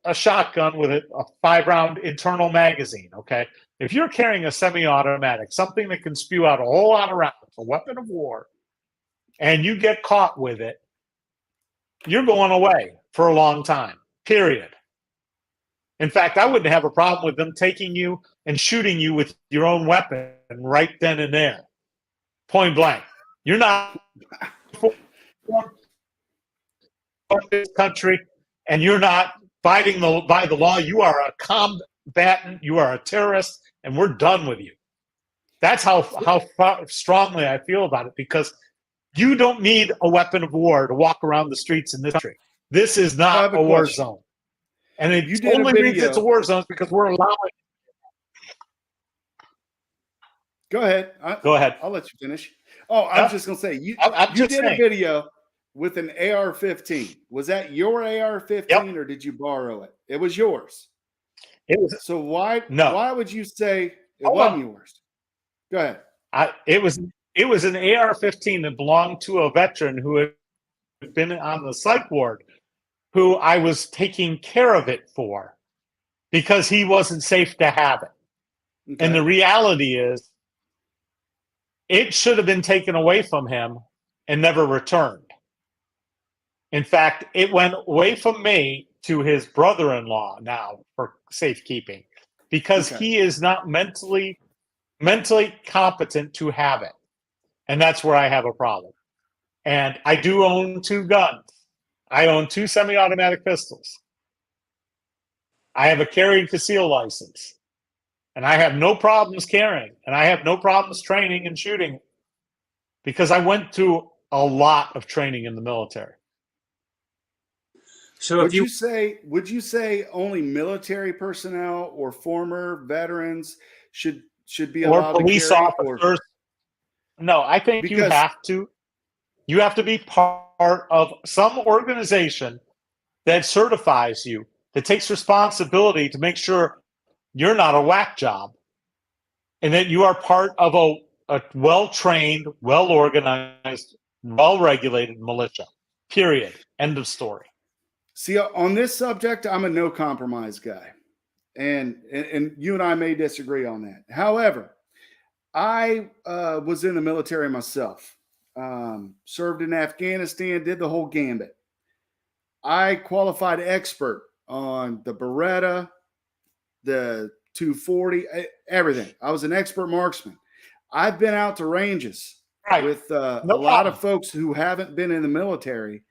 a shotgun with a 5-round internal magazine, okay? If you're carrying a semi-automatic, something that can spew out a whole lot of rounds, a weapon of war, and you get caught with it, you're going away for a long time, period. In fact, I wouldn't have a problem with them taking you and shooting you with your own weapon right then and there, point blank. You're not for this country, and you're not fighting by the law. You are a combatant. You are a terrorist, and we're done with you. That's how strongly I feel about it, because you don't need a weapon of war to walk around the streets in this country. This is not a war zone. And if the only reason it's a war zone is because we're allowing. Go ahead. Go ahead. I'll let you finish. Oh, I was just going to say, you did a video with an AR-15. Was that your AR-15 or did you borrow it? It was yours. It was. So why would you say it wasn't yours? Go ahead. It was an AR-15 that belonged to a veteran who had been on the psych ward, who I was taking care of it for because he wasn't safe to have it. Okay. And the reality is, it should have been taken away from him and never returned. In fact, it went away from me to his brother-in-law now for safekeeping because Okay. he is not mentally competent to have it. And that's where I have a problem. And I do own 2 guns. I own 2 semi-automatic pistols. I have a carry and conceal license. And I have no problems carrying. And I have no problems training and shooting because I went through a lot of training in the military. So would you say only military personnel or former veterans should be or allowed police to carry? officers? No, I think you Because- have to be part of some organization that certifies you, that takes responsibility to make sure you're not a whack job and that you are part of a well-trained, well-organized, well-regulated militia. Period. End of story. See, on this subject, I'm a no compromise guy. And you and I may disagree on that. However, I was in the military myself, served in Afghanistan, did the whole gambit. I qualified expert on the Beretta, the 240, everything. I was an expert marksman. I've been out to ranges with a lot of folks who haven't been in the military,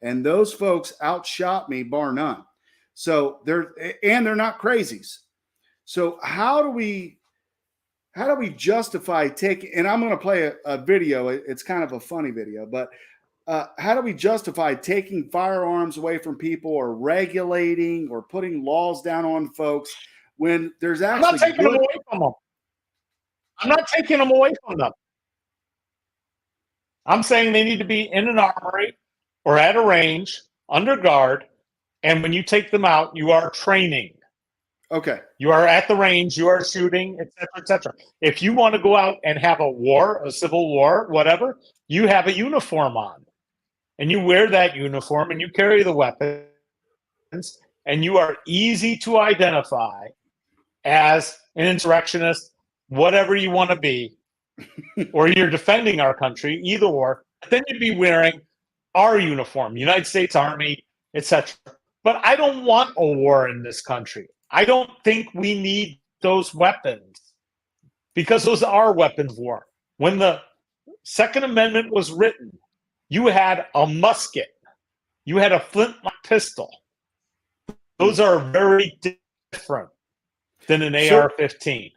and those folks outshot me bar none. So they're not crazies. So how do we justify taking, and I'm going to play a video. It's kind of a funny video, but how do we justify taking firearms away from people or regulating or putting laws down on folks when there's actually I'm not taking them away from them. I'm not taking them away from them. I'm saying they need to be in an armory or at a range under guard. And when you take them out, you are training. Okay. You are at the range, you are shooting, et cetera, et cetera. If you want to go out and have a war, a civil war, whatever, you have a uniform on. And you wear that uniform and you carry the weapons, and you are easy to identify as an insurrectionist, whatever you want to be, or you're defending our country, either or. Then you'd be wearing our uniform, United States Army, etc. But I don't want a war in this country. I don't think we need those weapons because those are weapons of war. When the Second Amendment was written, you had a musket, you had a flintlock pistol. Those are very different than an AR-15.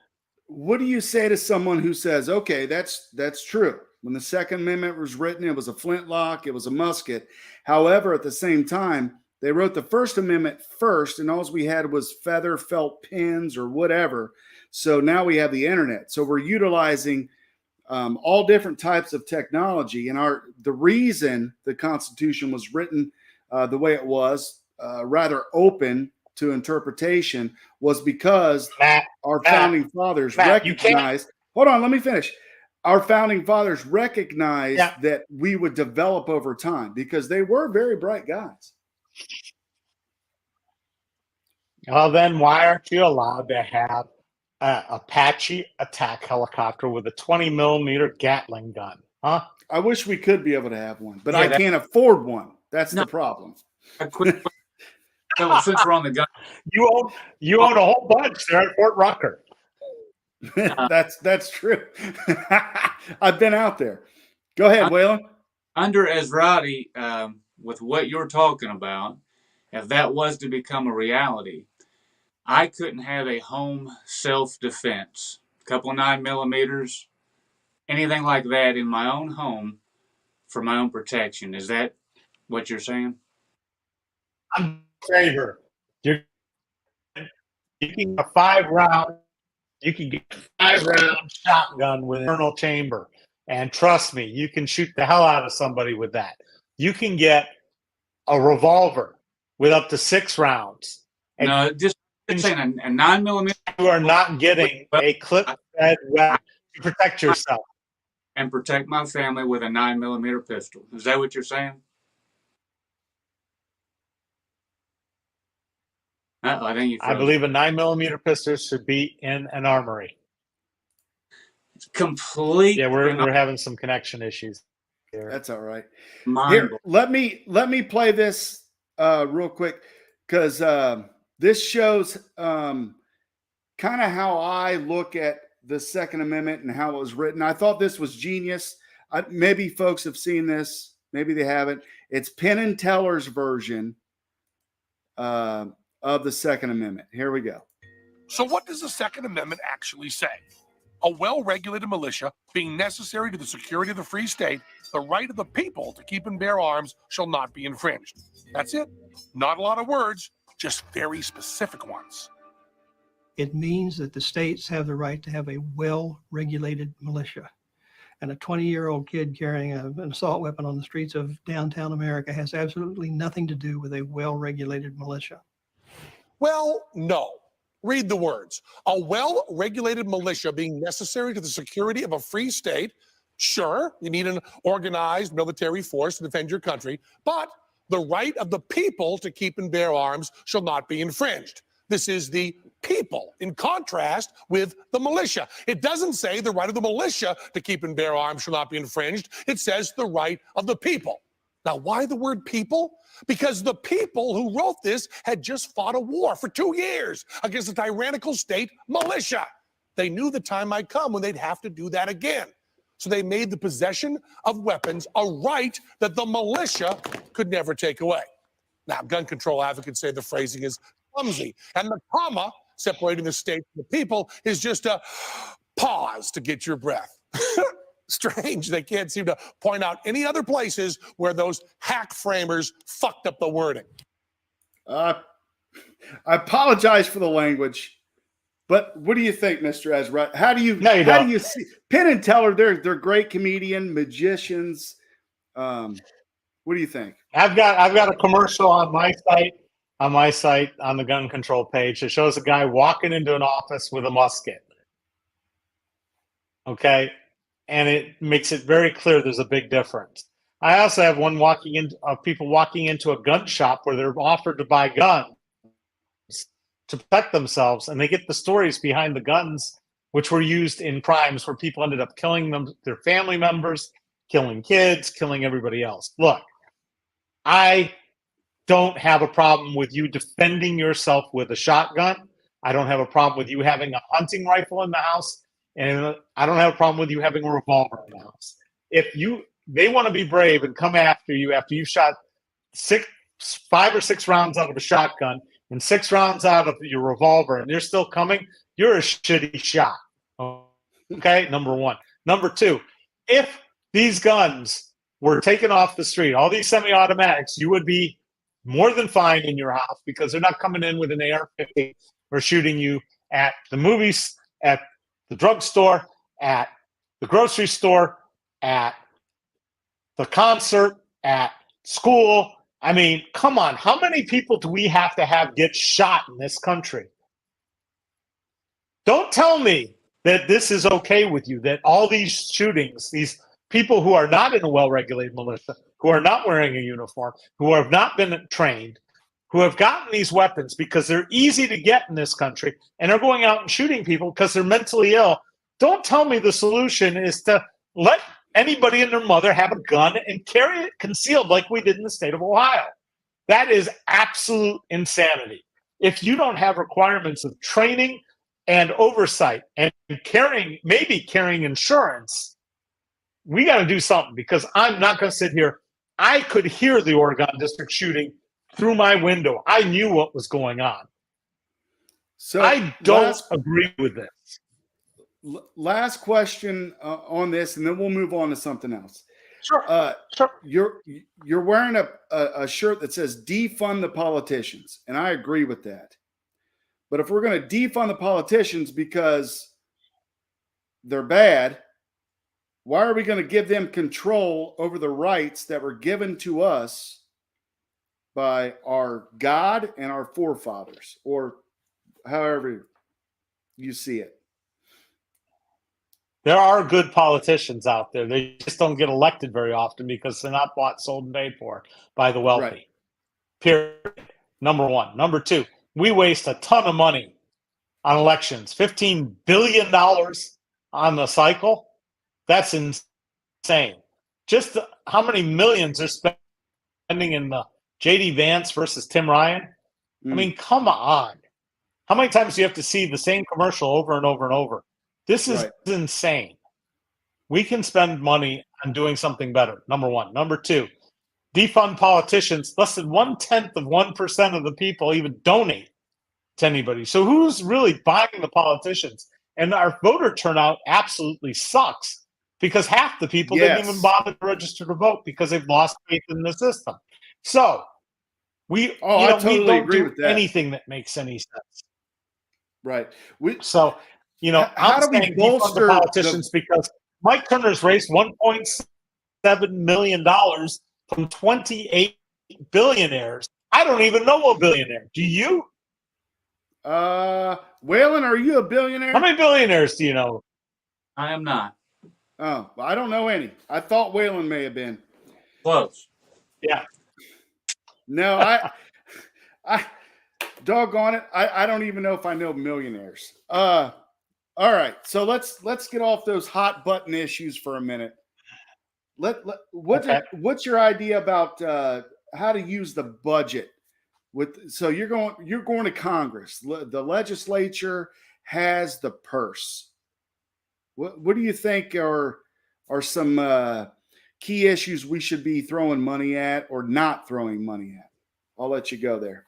What do you say to someone who says, okay, that's true. When the Second Amendment was written, it was a flintlock, it was a musket. However, at the same time, they wrote the First Amendment first, and all we had was feather felt pins or whatever. So now we have the internet. So we're utilizing all different types of technology. And the reason the Constitution was written the way it was, rather open to interpretation, was because our founding fathers recognized. Hold on, let me finish. Our founding fathers recognized that we would develop over time because they were very bright guys. Well, then why aren't you allowed to have an Apache attack helicopter with a 20 millimeter Gatling gun? Huh? I wish we could be able to have one, but I can't afford one. That's the problem. So since we're on the gun, you own a whole bunch there at Fort Rucker. That's true. I've been out there. Go ahead, Waylon. Under Esrati, with what you're talking about, if that was to become a reality, I couldn't have a home self-defense, a couple of 9mm, anything like that in my own home for my own protection. Is that what you're saying? I'm in favor. You can get a 5-round. You can get a 5-round shotgun with an internal chamber, and trust me, you can shoot the hell out of somebody with that. You can get a revolver with up to 6 rounds. No, just saying a 9mm. You are not getting a clip-fed weapon to protect yourself and protect my family with a 9mm pistol. Is that what you're saying? I think I believe a 9mm pistol should be in an armory. Complete. Yeah, we're having some connection issues here. That's all right. Mind Here, let me play this real quick, because this shows kind of how I look at the Second Amendment and how it was written. I thought this was genius. Maybe folks have seen this, maybe they haven't. It's Penn and Teller's version of the Second Amendment. Here we go. So what does the Second Amendment actually say? A well-regulated militia being necessary to the security of the free state, the right of the people to keep and bear arms shall not be infringed. That's it. Not a lot of words, just very specific ones. It means that the states have the right to have a well-regulated militia. And a 20-year-old kid carrying an assault weapon on the streets of downtown America has absolutely nothing to do with a well-regulated militia. Well, no. Read the words. A well-regulated militia being necessary to the security of a free state. Sure, you need an organized military force to defend your country, but the right of the people to keep and bear arms shall not be infringed. This is the people, in contrast with the militia. It doesn't say the right of the militia to keep and bear arms shall not be infringed. It says the right of the people. Now, why the word people? Because the people who wrote this had just fought a war for 2 years against a tyrannical state militia. They knew the time might come when they'd have to do that again. So they made the possession of weapons a right that the militia could never take away. Now, gun control advocates say the phrasing is clumsy, and the comma separating the state from the people is just a pause to get your breath. Strange, they can't seem to point out any other places where those hack framers fucked up the wording. I apologize for the language, but what do you think, Mr. Esrati? How do you see Penn and Teller? They're great comedian, magicians. What do you think? I've got a commercial on my site on the gun control page that shows a guy walking into an office with a musket. Okay. And it makes it very clear there's a big difference. I also have one people walking into a gun shop where they're offered to buy guns to protect themselves, and they get the stories behind the guns which were used in crimes where people ended up killing their family members, killing kids, killing everybody else. Look, I don't have a problem with you defending yourself with a shotgun. I don't have a problem with you having a hunting rifle in the house. And I don't have a problem with you having a revolver in the house. If they want to be brave and come after you after you've shot 5 or 6 rounds out of a shotgun and 6 rounds out of your revolver, and they're still coming, you're a shitty shot. Okay, number one. Number two, if these guns were taken off the street, all these semi-automatics, you would be more than fine in your house because they're not coming in with an AR-15 or shooting you at the movies, at the drugstore, at the grocery store, at the concert, at school. I mean, come on. How many people do we have to have get shot in this country? Don't tell me that this is okay with you, that all these shootings, these people who are not in a well-regulated militia, who are not wearing a uniform, who have not been trained, who have gotten these weapons because they're easy to get in this country and are going out and shooting people because they're mentally ill. Don't tell me the solution is to let anybody and their mother have a gun and carry it concealed like we did in the state of Ohio. That is absolute insanity. If you don't have requirements of training and oversight and maybe carrying insurance, we got to do something, because I'm not going to sit here. I could hear the Oregon district shooting through my window. I knew what was going on. So I don't agree with this. Last question on this, and then we'll move on to something else. Sure. Sure. You're wearing a shirt that says defund the politicians, and I agree with that. But if we're going to defund the politicians because they're bad, why are we going to give them control over the rights that were given to us by our God and our forefathers, or however you see it? There are good politicians out there. They just don't get elected very often because they're not bought, sold, and paid for by the wealthy. Right. Period. Number one. Number two, we waste a ton of money on elections. $15 billion on the cycle, that's insane. Just how many millions are spending in the JD Vance versus Tim Ryan? I mean, come on. How many times do you have to see the same commercial over and over and over? This is insane. We can spend money on doing something better, number one. Number two, defund politicians. Less than 0.1% of the people even donate to anybody. So who's really buying the politicians? And our voter turnout absolutely sucks because half the people didn't even bother to register to vote because they've lost faith in the system. So we totally we don't agree do with that. Anything that makes any sense. Right. So, how I'm do we saying bolster defund the politicians because Mike Turner's raised $1.7 million from 28 billionaires. I don't even know a billionaire. Do you? Waylon, are you a billionaire? How many billionaires do you know? I am not. Oh, I don't know any. I thought Waylon may have been. Close. Yeah. No, I doggone it. I don't even know if I know millionaires. All right. So let's get off those hot button issues for a minute. What's your idea about how to use the budget? So you're going to Congress. The legislature has the purse. What do you think are some key issues we should be throwing money at or not throwing money at? I'll let you go there.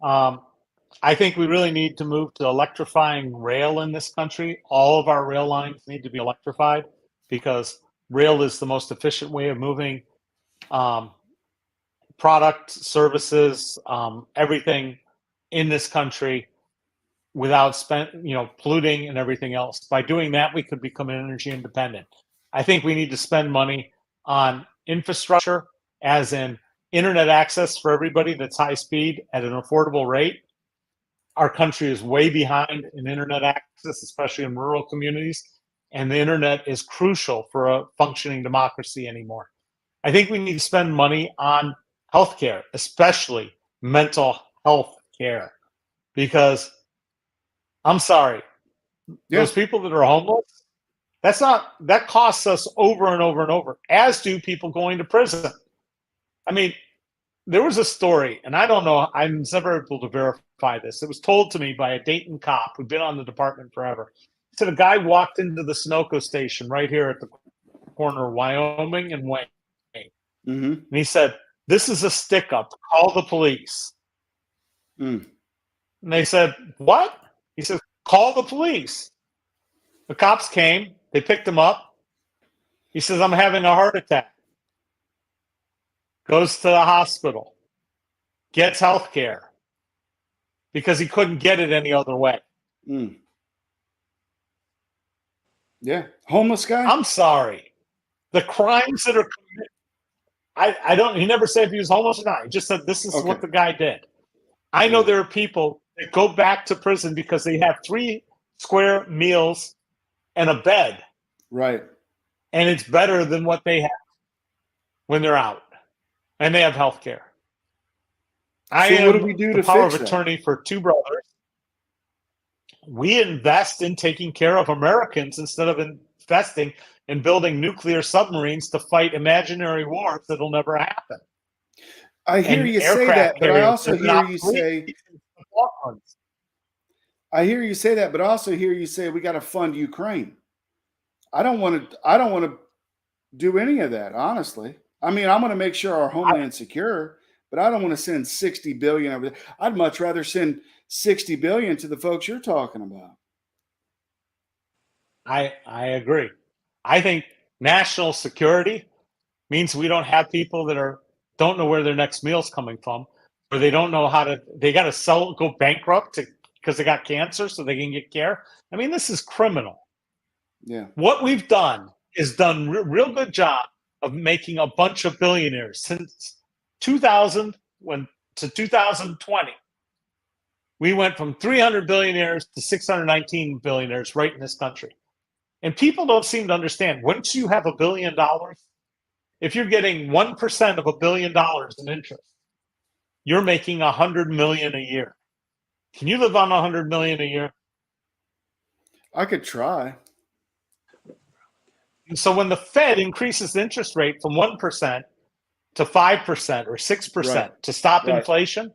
I think we really need to move to electrifying rail in this country. All of our rail lines need to be electrified because rail is the most efficient way of moving product, services, everything in this country without polluting and everything else. By doing that, we could become energy independent. I think we need to spend money on infrastructure, as in internet access for everybody that's high speed at an affordable rate. Our country is way behind in internet access, especially in rural communities, and the internet is crucial for a functioning democracy anymore. I think we need to spend money on healthcare, especially mental health care, because I'm sorry, those people that are homeless, that costs us over and over and over, as do people going to prison. I mean, there was a story, and I don't know, I'm never able to verify this. It was told to me by a Dayton cop who'd been on the department forever. He said a guy walked into the Sunoco station right here at the corner of Wyoming and Wayne. Mm-hmm. And he said, "This is a stick up. Call the police." And they said, "What?" He said, "Call the police." The cops came. They picked him up. He says, "I'm having a heart attack." Goes to the hospital. Gets health care because he couldn't get it any other way. Yeah. Homeless guy? I'm sorry. The crimes that are committed, he never said if he was homeless or not. He just said this is what the guy did. I know there are people that go back to prison because they have 3 square meals and a bed. Right. And it's better than what they have when they're out. And they have health care. So what do we do to power fix of attorney for 2 brothers. We invest in taking care of Americans instead of investing in building nuclear submarines to fight imaginary wars that'll never happen. I hear you say that, but I also hear you say but I also hear you say we got to fund Ukraine. I don't want to do any of that, honestly. I mean, I'm going to make sure our homeland's secure, but I don't want to send $60 billion over there. I'd much rather send $60 billion to the folks you're talking about. I agree. I think national security means we don't have people that don't know where their next meal's coming from, or they don't know they got to go bankrupt because they got cancer so they can get care. I mean, this is criminal. Yeah. What we've done is done real good job of making a bunch of billionaires since 2000 to 2020. We went from 300 billionaires to 619 billionaires right in this country. And people don't seem to understand. Once you have $1 billion, if you're getting 1% of $1 billion in interest, you're making $100 million a year. Can you live on 100 million a year? I could try. And so when the Fed increases the interest rate from 1% to 5% or 6% Right. to stop Right. inflation,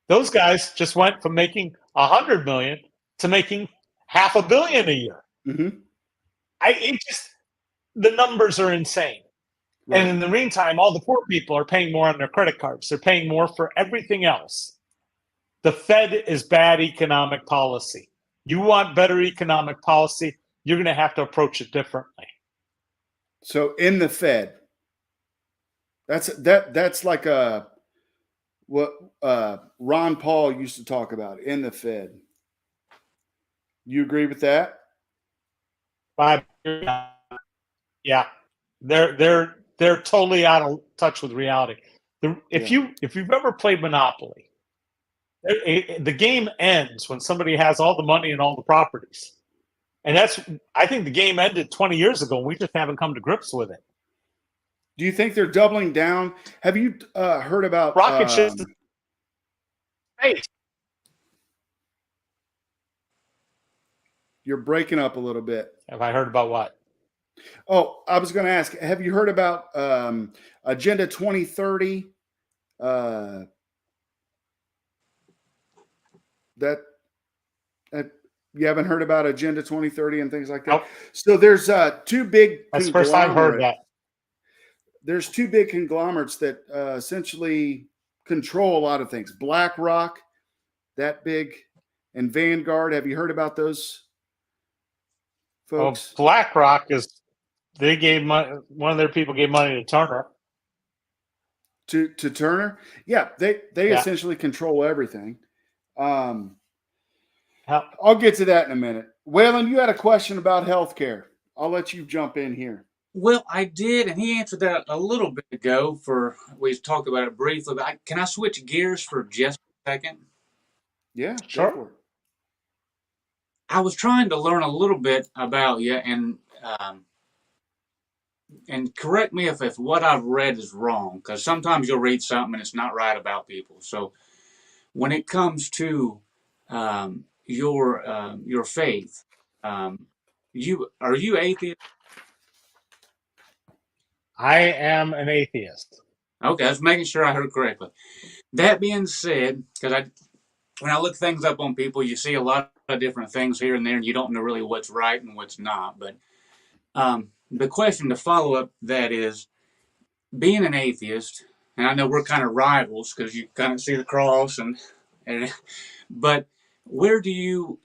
those guys just went from making 100 million to making $500 million a year. Mm-hmm. The numbers are insane. Right. And in the meantime, all the poor people are paying more on their credit cards. They're paying more for everything else. The Fed is bad economic policy. You want better economic policy, you're going to have to approach it differently. So in the Fed, that's like what Ron Paul used to talk about in the Fed. You agree with that? Yeah, they're totally out of touch with reality. If you've ever played Monopoly, the game ends when somebody has all the money and all the properties, and I think the game ended 20 years ago, and we just haven't come to grips with it. Do you think they're doubling down? Have you heard about rocket ships? Hey, you're breaking up a little bit. have I heard about what? Oh, I was going to ask, have you heard about Agenda 2030? That you haven't heard about Agenda 2030 and things like that? Nope. So there's two big That's the first I've heard that. There's two big conglomerates that essentially control a lot of things. BlackRock, that big, and Vanguard. Have you heard about those folks? Well, BlackRock they gave money. One of their people gave money to Turner. To Turner? Yeah, they essentially control everything. I'll get to that in a minute. Waylon, you had a question about healthcare. I'll let you jump in here. Well, I did, and he answered that a little bit ago. We talked about it briefly, but can I switch gears for just a second? Yeah, sure. Go for it. I was trying to learn a little bit about you, and correct me if what I've read is wrong, because sometimes you'll read something and it's not right about people. So when it comes to your faith, are you atheist? I am an atheist. Okay, I was making sure I heard correctly. That being said, because when I look things up on people, you see a lot of different things here and there, and you don't know really what's right and what's not. But the question to follow up that is, being an atheist, and I know we're kind of rivals because you kind of see the cross, but where's your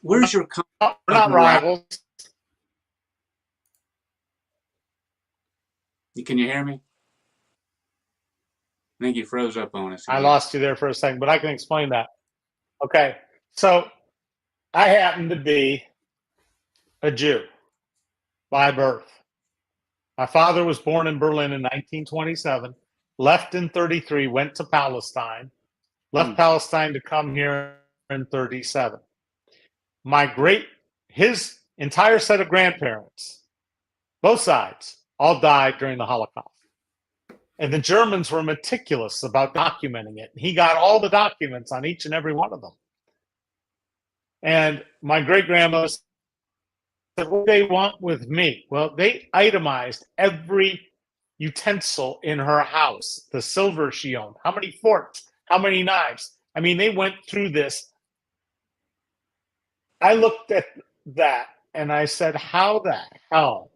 We're not rivals. Can you hear me? I think you froze up on us again. I lost you there for a second, but I can explain that. Okay, so I happen to be a Jew by birth. My father was born in Berlin in 1927, left in 33, went to Palestine, left Palestine to come here in 37. His entire set of grandparents, both sides, all died during the Holocaust. And the Germans were meticulous about documenting it. He got all the documents on each and every one of them. And my great-grandmother said, what do they want with me? Well, they itemized every utensil in her house, the silver she owned, how many forks, how many knives. I mean, they went through this. I looked at that and I said, how the hell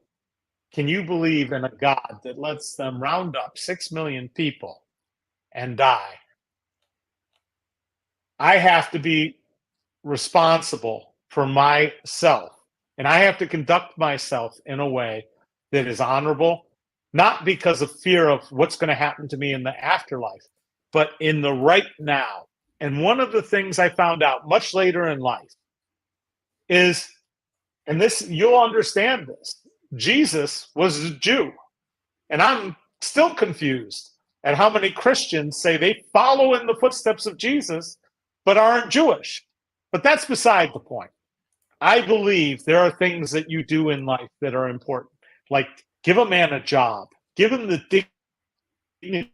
can you believe in a God that lets them round up 6 million people and die? I have to be responsible for myself, and I have to conduct myself in a way that is honorable, not because of fear of what's going to happen to me in the afterlife, but in the right now. And one of the things I found out much later in life is, and this, you'll understand this, Jesus was a Jew. And I'm still confused at how many Christians say they follow in the footsteps of Jesus, but aren't Jewish. But that's beside the point. I believe there are things that you do in life that are important, like give a man a job, give him the dignity.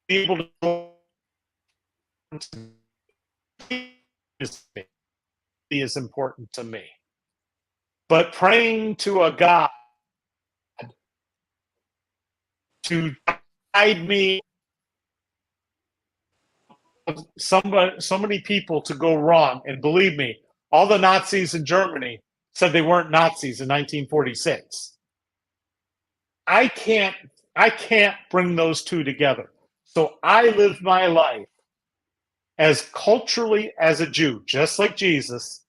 be able to is important to me. But praying to a God to guide me, so many people to go wrong, and believe me, all the Nazis in Germany said they weren't Nazis in 1946. I can't bring those two together. So I live my life as culturally as a Jew, just like Jesus,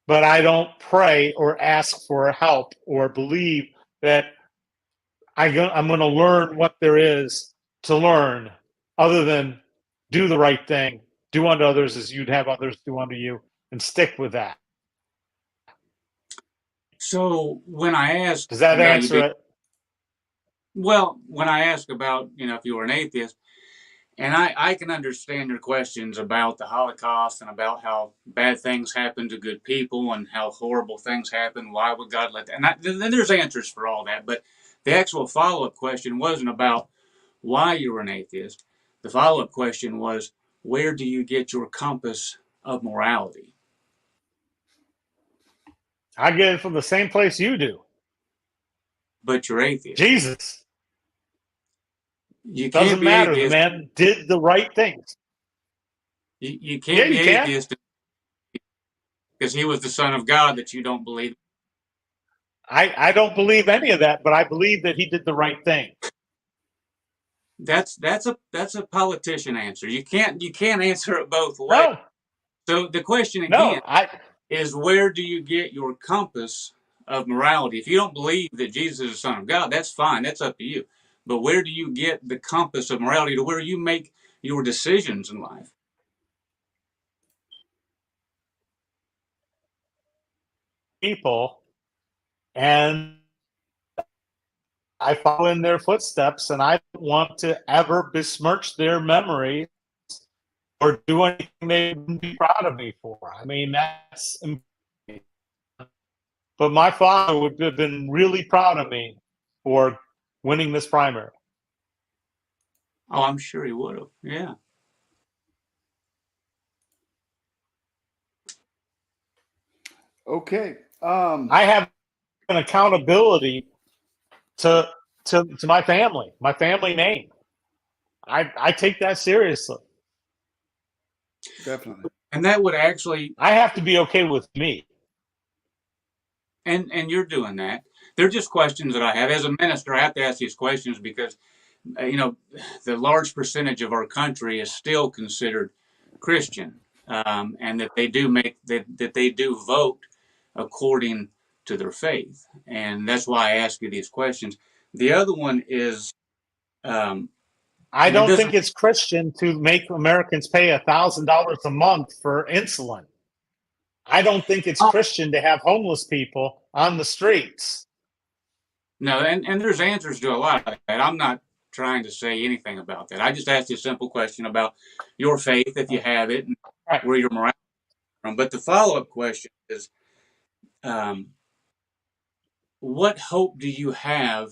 but I don't pray or ask for help or believe that I'm going to learn what there is to learn other than do the right thing, do unto others as you'd have others do unto you, and stick with that. So when I asked Does that about answer it? well, when I asked about, if you were an atheist, and I can understand your questions about the Holocaust and about how bad things happen to good people and how horrible things happen. Why would God let that? And then there's answers for all that. But the actual follow-up question wasn't about why you were an atheist. The follow-up question was, where do you get your compass of morality? I get it from the same place you do. But you're atheist. Jesus. You can't Doesn't be matter. The atheist. man did the right things. You can't be you can. atheist because he was the Son of God that you don't believe. I don't believe any of that, but I believe that he did the right thing. That's a politician answer. You can't answer it both ways. No, So the question again no. is, where do you get your compass of morality? If you don't believe that Jesus is the Son of God, that's fine. That's up to you. But where do you get the compass of morality to where you make your decisions in life? People, and I follow in their footsteps, and I don't want to ever besmirch their memory or do anything they wouldn't be proud of me for. I mean, that's important. But my father would have been really proud of me for winning this primary. Oh, I'm sure he would have. Yeah. Okay. I have an accountability to my family name. I take that seriously. Definitely. And that would actually, I have to be okay with me. and you're doing that. They're just questions that I have. As a minister, I have to ask these questions because, the large percentage of our country is still considered Christian, and that they do that they do vote according to their faith, and that's why I ask you these questions. The other one is, I and it don't doesn't. think it's Christian to make Americans pay $1,000 a month for insulin. I don't think it's Christian to have homeless people on the streets. No, and there's answers to a lot of that. I'm not trying to say anything about that. I just asked you a simple question about your faith, if you have it, and Right. where your morality is from. But the follow-up question is, what hope do you have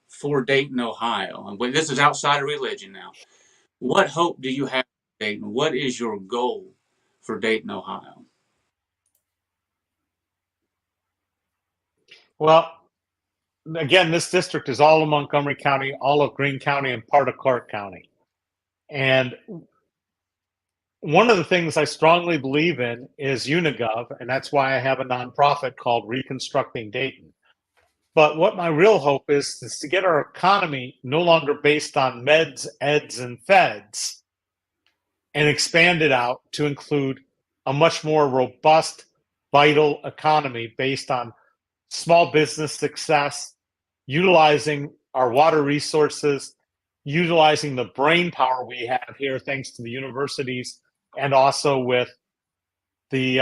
for Dayton, Ohio? And this is outside of religion now. What hope do you have for Dayton? What is your goal for Dayton, Ohio? Well, again, this district is all of Montgomery County, all of Greene County, and part of Clark County. And one of the things I strongly believe in is Unigov, and that's why I have a nonprofit called Reconstructing Dayton. But what my real hope is to get our economy no longer based on meds, eds, and feds, and expand it out to include a much more robust, vital economy based on small business success, utilizing our water resources, utilizing the brain power we have here thanks to the universities and also with the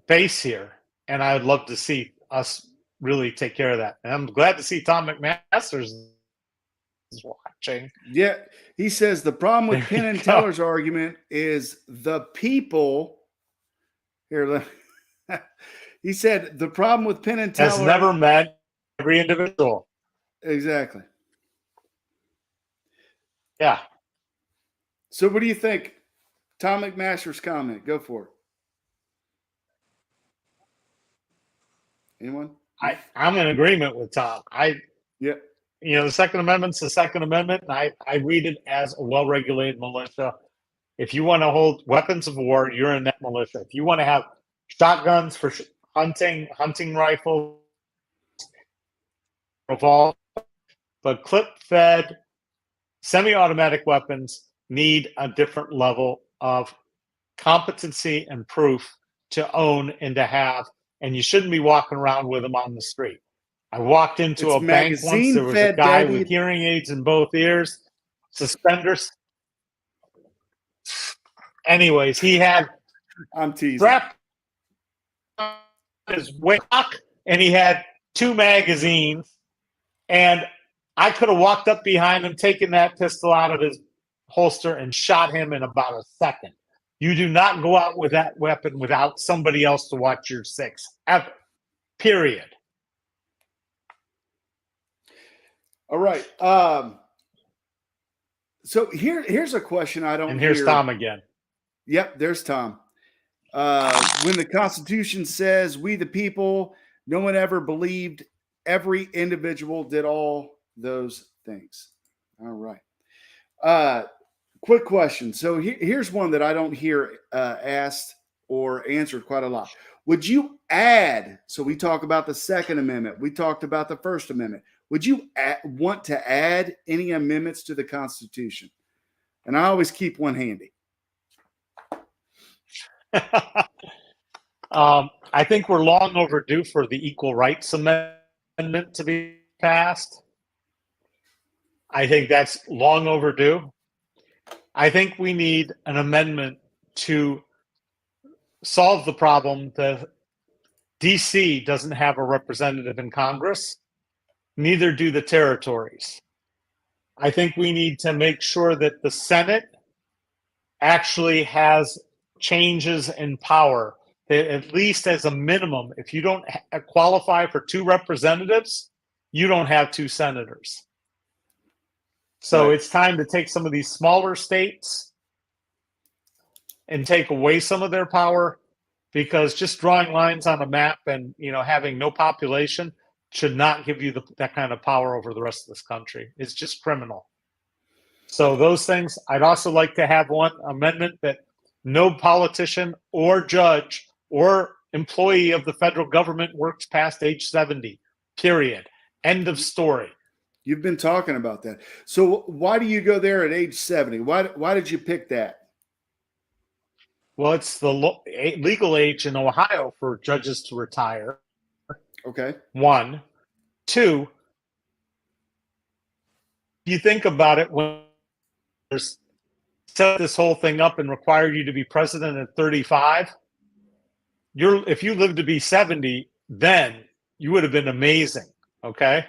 base here. And I would love to see us really take care of that. And I'm glad to see Tom McMaster's is watching. Yeah. He says the problem with Penn and Teller's argument is the people here. He said the problem with Penn and Teller has never met every individual. Exactly. Yeah. So what do you think? Tom McMaster's comment. Go for it. Anyone? I'm in agreement with Tom. Yeah. The Second Amendment's the Second Amendment, and I read it as a well-regulated militia. If you want to hold weapons of war, you're in that militia. If you want to have shotguns for hunting rifles, revolver, but clip-fed semi-automatic weapons need a different level of competency and proof to own and to have, and you shouldn't be walking around with them on the street. I walked into It's a bank once. There was a magazine-fed, guy Daddy. with hearing aids in both ears, suspenders. Anyways, he had I'm teasing. strapped on his waist, and he had 2 magazines. And I could have walked up behind him, taken that pistol out of his holster, and shot him in about a second. You do not go out with that weapon without somebody else to watch your 6, ever. Period. All right. So here's a question I don't And here's hear. Tom again. Yep, there's Tom. When the Constitution says we the people, no one ever believed every individual did all those things. All right. Quick question. So here's one that I don't hear asked or answered quite a lot. Would you add, so we talk about the Second Amendment, we talked about the First Amendment. Would you want to add any amendments to the Constitution? And I always keep one handy. I think we're long overdue for the Equal Rights Amendment to be passed. I think that's long overdue. I think we need an amendment to solve the problem that DC doesn't have a representative in Congress, neither do the territories. I think we need to make sure that the Senate actually has changes in power, that at least as a minimum, if you don't qualify for 2 representatives, you don't have 2 senators. So Right. It's time to take some of these smaller states and take away some of their power, because just drawing lines on a map and having no population should not give you that kind of power over the rest of this country. It's just criminal. So those things. I'd also like to have one amendment that no politician or judge or employee of the federal government works past age 70, period. End of story. You've been talking about that. So why do you go there at age 70? Why did you pick that? Well, it's the legal age in Ohio for judges to retire. Okay. 1. 2, you think about it, when there's set this whole thing up and require you to be president at 35, if you live to be 70, then you would have been amazing. Okay.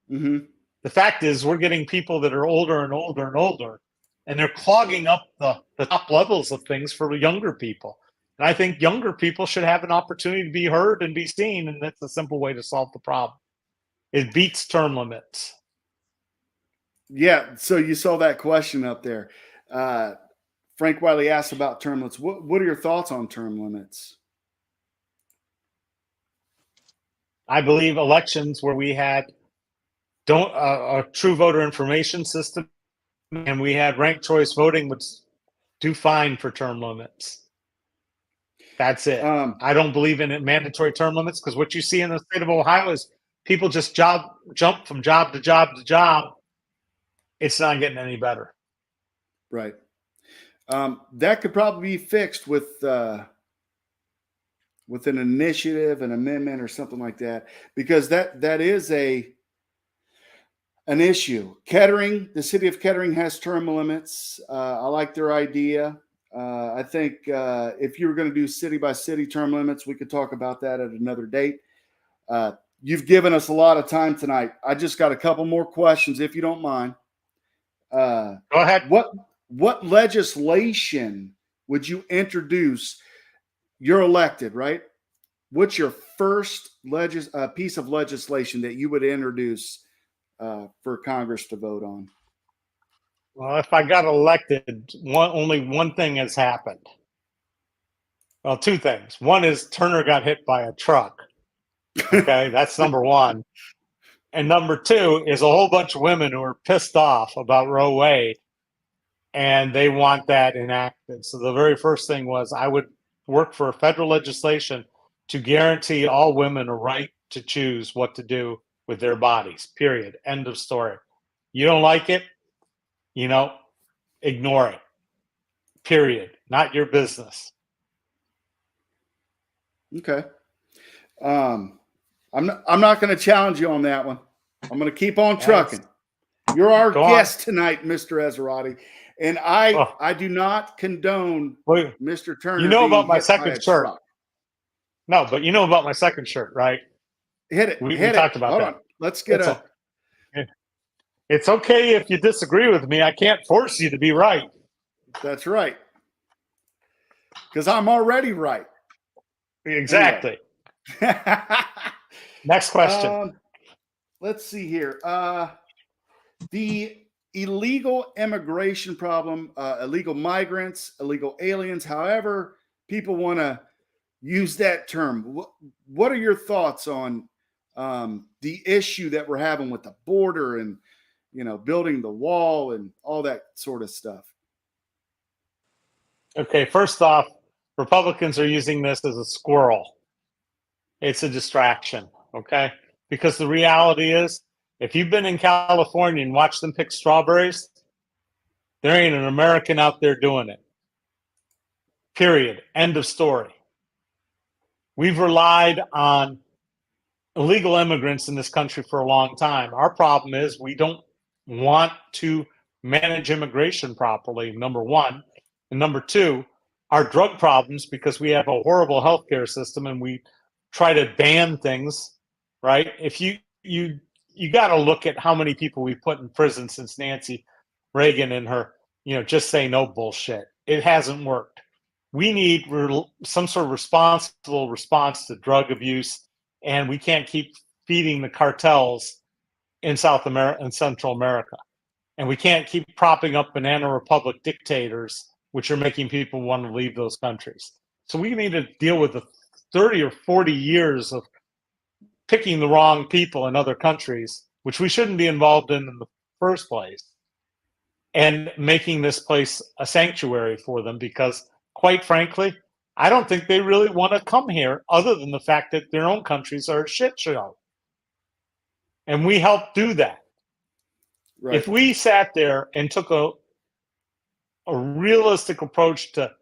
Mm-hmm. The fact is, we're getting people that are older and older and older, and they're clogging up the top levels of things for younger people. And I think younger people should have an opportunity to be heard and be seen, and that's a simple way to solve the problem. It beats term limits. Yeah. So you saw that question up there. Frank Wiley asked about term limits. What are your thoughts on term limits? I believe elections where we had a true voter information system and we had ranked choice voting would do fine for term limits. That's it. I don't believe in mandatory term limits, because what you see in the state of Ohio is people just jump from job to job to job. It's not getting any better. Right. That could probably be fixed with an initiative, an amendment, or something like that, because that is an issue. Kettering, the city of Kettering has term limits. I like their idea. I think if you were going to do city by city term limits, we could talk about that at another date. You've given us a lot of time tonight. I just got a couple more questions, if you don't mind. Go ahead. What legislation would you introduce? You're elected, right? What's your first piece of legislation that you would introduce for Congress to vote on? Well, if I got elected, only one thing has happened. Well, two things. One is Turner got hit by a truck. Okay, that's number one. And number two is a whole bunch of women who are pissed off about Roe Wade, and they want that enacted. So the very first thing was I would work for federal legislation to guarantee all women a right to choose what to do with their bodies, period. End of story. You don't like it, ignore it, period. Not your business. Okay. I'm not going to challenge you on that one. I'm going to keep on trucking. You're our guest tonight, Mr. Esrati. And I do not condone Mr. Turner. You know about my second shirt. No, but you know about my second shirt, right? Hit it. We talked about Hold that. on. Let's get It's okay if you disagree with me. I can't force you to be right. That's right. Because I'm already right. Exactly. Anyway. Next question. Let's see here. The illegal immigration problem, illegal migrants, illegal aliens, however people want to use that term. What are your thoughts on the issue that we're having with the border and, building the wall and all that sort of stuff? Okay, first off, Republicans are using this as a squirrel. It's a distraction, okay? Because the reality is, if you've been in California and watched them pick strawberries, there ain't an American out there doing it. Period. End of story. We've relied on illegal immigrants in this country for a long time. Our problem is we don't want to manage immigration properly, number one. And number two, our drug problems, because we have a horrible healthcare system and we try to ban things, right? If you got to look at how many people we put in prison since Nancy Reagan and her, just say no bullshit. It hasn't worked. We need some sort of responsible response to drug abuse, and we can't keep feeding the cartels in South America and Central America. And we can't keep propping up banana republic dictators, which are making people want to leave those countries. So we need to deal with the 30 or 40 years of picking the wrong people in other countries, which we shouldn't be involved in the first place, and making this place a sanctuary for them, because quite frankly, I don't think they really want to come here other than the fact that their own countries are a shit show. And we help do that. Right. If we sat there and took a realistic approach to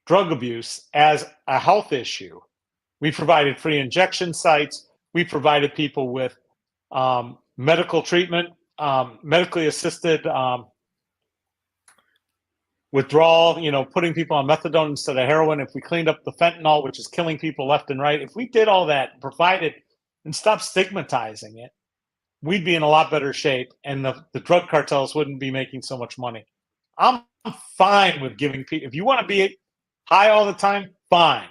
drug abuse as a health issue, we provided free injection sites, we provided people with medical treatment, medically assisted withdrawal, putting people on methadone instead of heroin. If we cleaned up the fentanyl, which is killing people left and right, if we did all that, provided and stopped stigmatizing it, we'd be in a lot better shape, and the drug cartels wouldn't be making so much money. I'm fine with giving people, if you want to be high all the time, fine.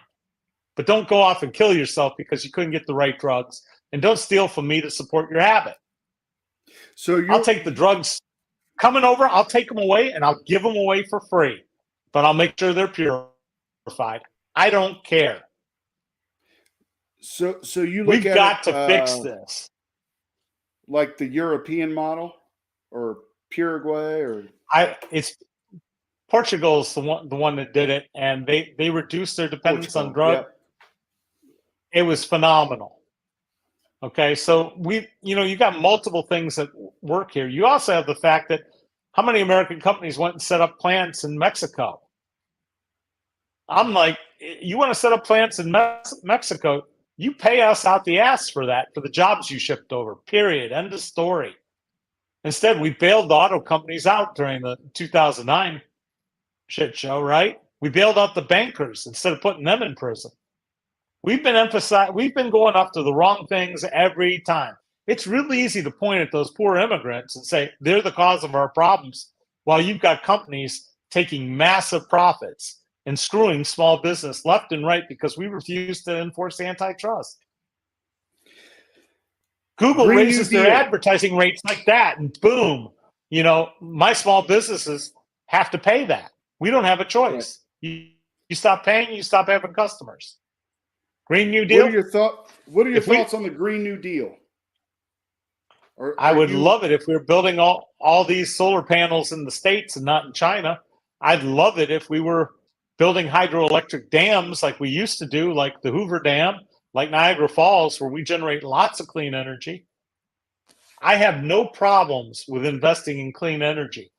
But don't go off and kill yourself because you couldn't get the right drugs, and don't steal from me to support your habit. So I'll take the drugs coming over, I'll take them away, and I'll give them away for free. But I'll make sure they're purified. I don't care. So you look We've got to fix this. Like the European model, or Paraguay, or it's Portugal's the one that did it, and they reduced their dependence on drugs. Yep. It was phenomenal. Okay, so you got multiple things that work here. You also have the fact that how many American companies went and set up plants in Mexico? I'm like, you want to set up plants in Mexico? You pay us out the ass for that, for the jobs you shipped over, period. End of story. Instead, we bailed the auto companies out during the 2009 shit show, right? We bailed out the bankers instead of putting them in prison. We've been going after the wrong things every time. It's really easy to point at those poor immigrants and say they're the cause of our problems, while you've got companies taking massive profits and screwing small business left and right because we refuse to enforce antitrust. Google raises their advertising rates like that, and boom, my small businesses have to pay that. We don't have a choice. Right. You stop paying, you stop having customers. Green New Deal. What are your thoughts on the Green New Deal? I would love it if we were building all these solar panels in the States and not in China. I'd love it if we were building hydroelectric dams like we used to do, like the Hoover Dam, like Niagara Falls, where we generate lots of clean energy. I have no problems with investing in clean energy.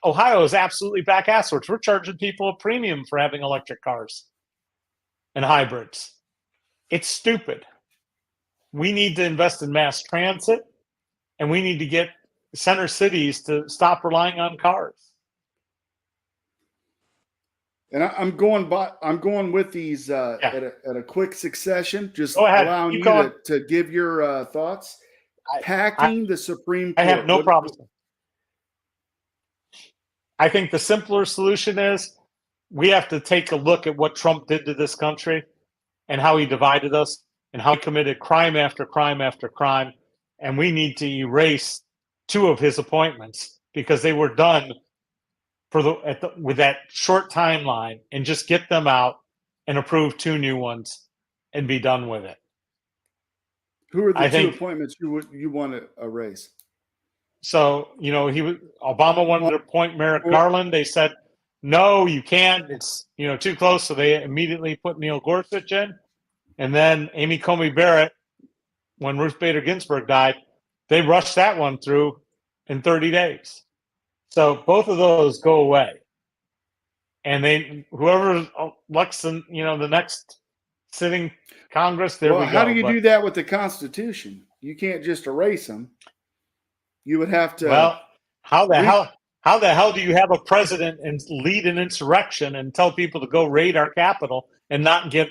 Ohio is absolutely back asswards. We're charging people a premium for having electric cars and hybrids. It's stupid. We need to invest in mass transit, and we need to get center cities to stop relying on cars. And I'm going with these at a quick succession. Just allowing you to give your thoughts. Packing the Supreme Court. I have no problem. I think the simpler solution is we have to take a look at what Trump did to this country and how he divided us and how he committed crime after crime after crime. And we need to erase 2 of his appointments because they were done with that short timeline, and just get them out and approve 2 new ones and be done with it. Who are the 2 appointments you want to erase? So, Obama wanted to appoint Merrick Garland. They said, no, you can't. It's, too close. So they immediately put Neil Gorsuch in. And then Amy Coney Barrett, when Ruth Bader Ginsburg died, they rushed that one through in 30 days. So both of those go away. And whoever elects the next sitting Congress, we go. How do you do that with the Constitution? You can't just erase them. You would have to. Well, how the hell do you have a president and lead an insurrection and tell people to go raid our Capitol and not get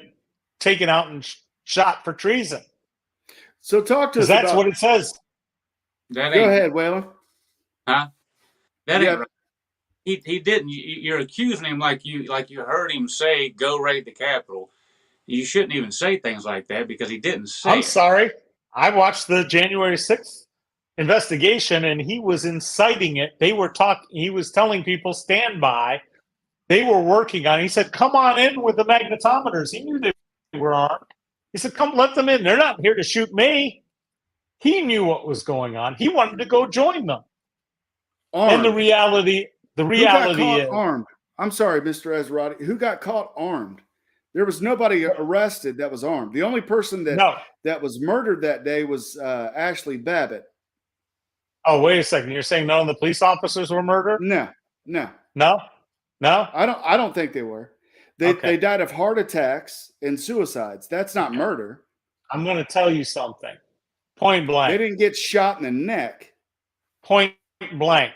taken out and shot for treason? So talk to us. That's what it says. Go ahead, Waylon. Huh? That ain't right. He didn't. You're accusing him like you heard him say, "Go raid the Capitol." You shouldn't even say things like that because he didn't say. I'm sorry. I watched the January 6th investigation, and he was inciting it. He was telling people, stand by. They were working on it. He said, come on in with the magnetometers. He knew they were armed. He said, come, let them in. They're not here to shoot me. He knew what was going on. He wanted to go join them. Armed. And the reality is armed. I'm sorry, Mr. Esrati. Who got caught armed? There was nobody arrested that was armed. The only person that was murdered that day was Ashley Babbitt. Oh, wait a second. You're saying none of the police officers were murdered? No. I don't think they were. They died of heart attacks and suicides. That's not murder. I'm going to tell you something. Point blank. They didn't get shot in the neck. Point blank.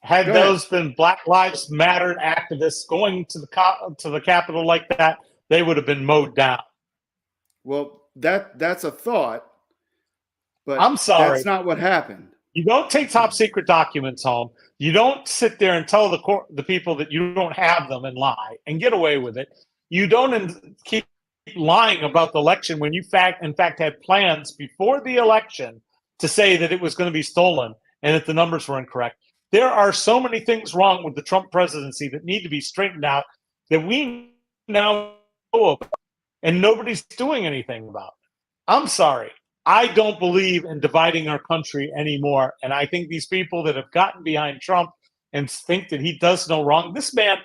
Had those been Black Lives Matter activists going to the Capitol like that, they would have been mowed down. Well, that's a thought, but I'm sorry. That's not what happened. You don't take top secret documents home. You don't sit there and tell the people that you don't have them and lie and get away with it. You don't keep lying about the election when you in fact had plans before the election to say that it was going to be stolen and that the numbers were incorrect. There are so many things wrong with the Trump presidency that need to be straightened out that we now know about, and nobody's doing anything about. I'm sorry. I don't believe in dividing our country anymore. And I think these people that have gotten behind Trump and think that he does no wrong, this man,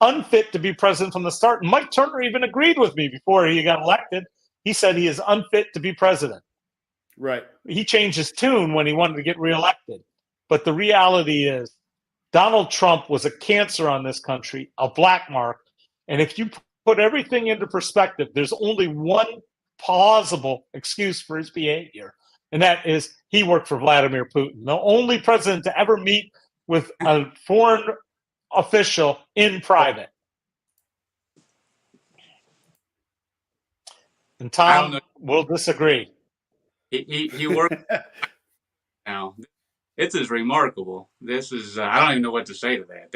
unfit to be president from the start. And Mike Turner even agreed with me before he got elected. He said he is unfit to be president. Right. He changed his tune when he wanted to get reelected. But the reality is Donald Trump was a cancer on this country, a black mark. And if you put everything into perspective, there's only one plausible excuse for his behavior, and that is he worked for Vladimir Putin, the only president to ever meet with a foreign official in private. And Tom will disagree. He worked. Now, this is remarkable. This is I don't even know what to say to that.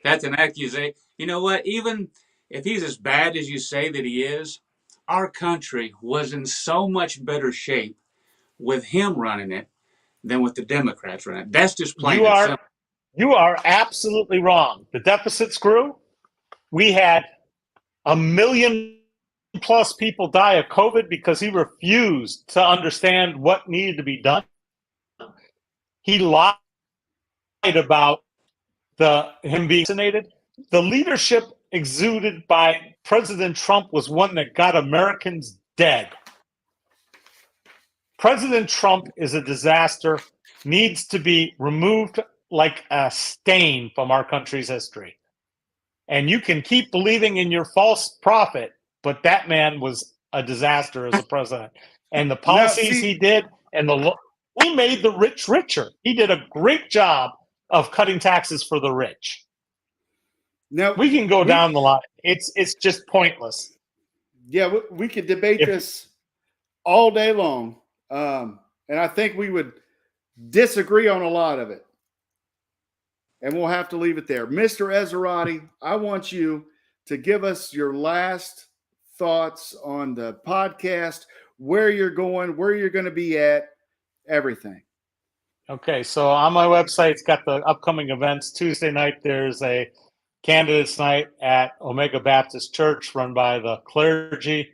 That's an accusation. You know what? Even if he's as bad as you say that he is, our country was in so much better shape with him running it than with the Democrats right now. That's just plain You and are simple. you are absolutely wrong. The deficits grew. We had 1 million plus people die of COVID because he refused to understand what needed to be done. He lied about him being vaccinated. The leadership exuded by President Trump was one that got Americans dead. President Trump is a disaster, needs to be removed like a stain from our country's history. And you can keep believing in your false prophet, but that man was a disaster as a president. And the policies he did, and he made the rich richer. He did a great job of cutting taxes for the rich. Now We can go down the line. It's just pointless. Yeah, we could debate this all day long. And I think we would disagree on a lot of it. And we'll have to leave it there. Mr. Esrati, I want you to give us your last thoughts on the podcast, where you're going, where you're going to be at, everything. Okay, so on my website, it's got the upcoming events. Tuesday night, there's a candidates night at Omega Baptist Church run by the clergy.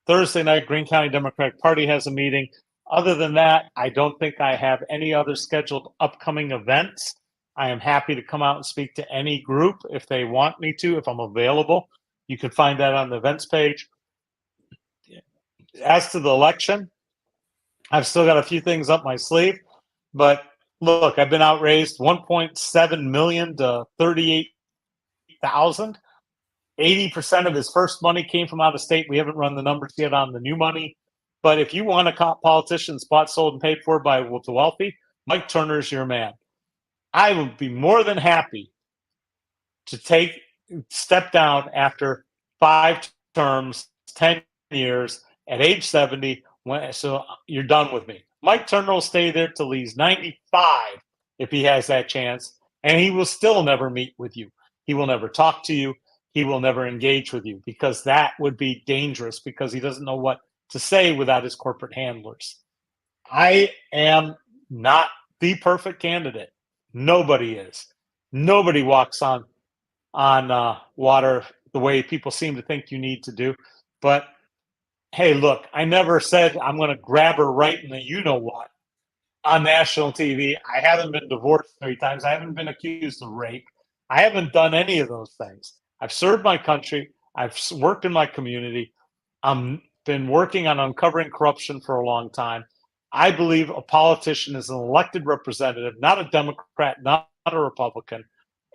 Thursday night, Greene County Democratic Party has a meeting. Other than that, I don't think I have any other scheduled upcoming events. I am happy to come out and speak to any group if they want me to, if I'm available. You can find that on the events page. As to the election, I've still got a few things up my sleeve, but look, I've been outraised 1.7 million to 38,000. 80% of his first money came from out of state. We haven't run the numbers yet on the new money. But if you want a politician bought, sold, and paid for by the wealthy, Mike Turner is your man. I would be more than happy to step down after 5 terms, 10 years, at age 70, so you're done with me. Mike Turner will stay there till he's 95 if he has that chance, and he will still never meet with you. He will never talk to you. He will never engage with you because that would be dangerous because he doesn't know what to say without his corporate handlers. I am not the perfect candidate. Nobody is. Nobody walks on water the way people seem to think you need to do. But hey, look, I never said I'm going to grab her right in the you-know-what on national TV. I haven't been divorced 3 times. I haven't been accused of rape. I haven't done any of those things. I've served my country. I've worked in my community. I've been working on uncovering corruption for a long time. I believe a politician is an elected representative, not a Democrat, not a Republican,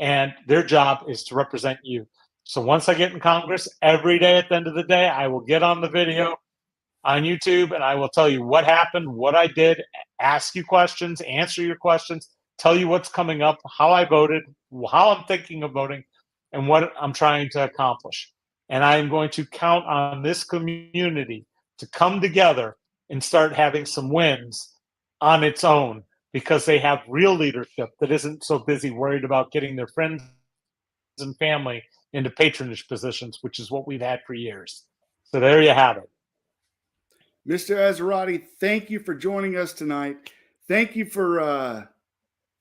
and their job is to represent you. So once I get in Congress, every day at the end of the day, I will get on the video on YouTube and I will tell you what happened, what I did, ask you questions, answer your questions, tell you what's coming up, how I voted, how I'm thinking of voting, and what I'm trying to accomplish. And I am going to count on this community to come together and start having some wins on its own because they have real leadership that isn't so busy worried about getting their friends and family into patronage positions, which is what we've had for years. So there you have it. Mr. Esrati, thank you for joining us tonight. Thank you for,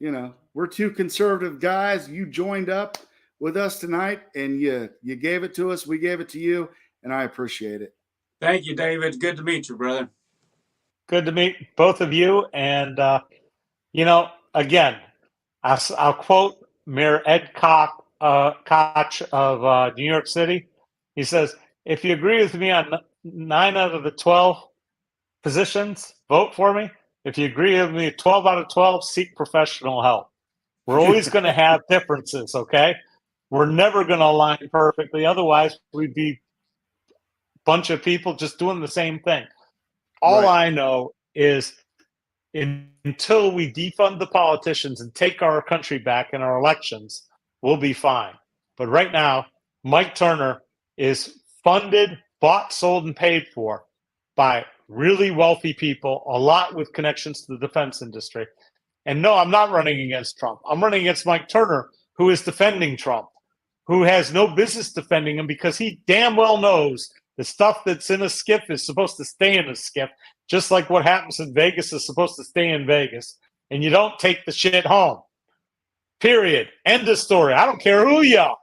we're 2 conservative guys. You joined up with us tonight and you gave it to us. We gave it to you, and I appreciate it. Thank you, David. Good to meet you, brother. Good to meet both of you. And, again, I'll quote Mayor Ed Koch of New York City. He says, if you agree with me on 9 out of the 12 positions, vote for me. If you agree with me 12 out of 12, seek professional help. We're always going to have differences, okay? We're never going to align perfectly. Otherwise, we'd be a bunch of people just doing the same thing. All I know is until we defund the politicians and take our country back in our elections, we'll be fine. But right now, Mike Turner is funded, bought, sold, and paid for by really wealthy people, a lot with connections to the defense industry. And no, I'm not running against Trump. I'm running against Mike Turner, who is defending Trump, who has no business defending him because he damn well knows the stuff that's in a skiff is supposed to stay in a skiff. just like what happens in Vegas is supposed to stay in Vegas, and you don't take the shit home. Period. End of story. I don't care who you are.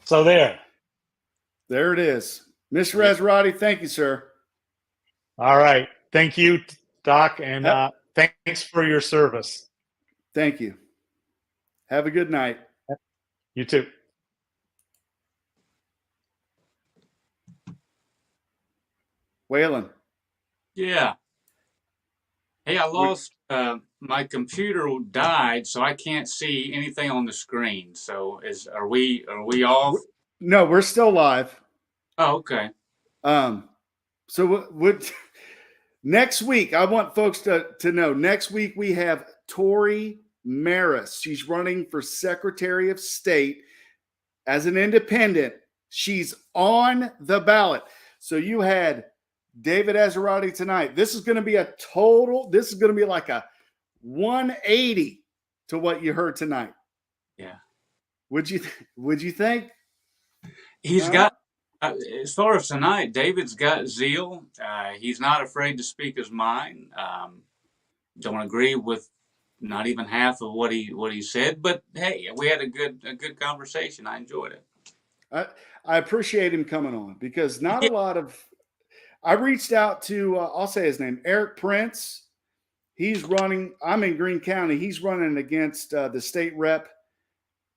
So there. There it is. Mr. Esrati, thank you, sir. All right. Thank you, Doc, and thanks for your service. Thank you. Have a good night. You too. Waylon. Yeah. Hey, I lost my computer died, so I can't see anything on the screen. So are we off? No, we're still live. Oh, okay. So what next week, I want folks to know, next week we have Tori Maris. She's running for Secretary of State as an independent. She's on the ballot. So you had David Esrati tonight. This is going to be like a 180 to what you heard tonight. Yeah. Would you think? He's got, as far as tonight, David's got zeal. He's not afraid to speak his mind. Don't agree with not even half of what he said, but hey, we had a good conversation. I enjoyed it. I appreciate him coming on because not a lot of. I reached out to I'll say his name, Eric Prince. He's running. I'm in Greene County. He's running against the state rep,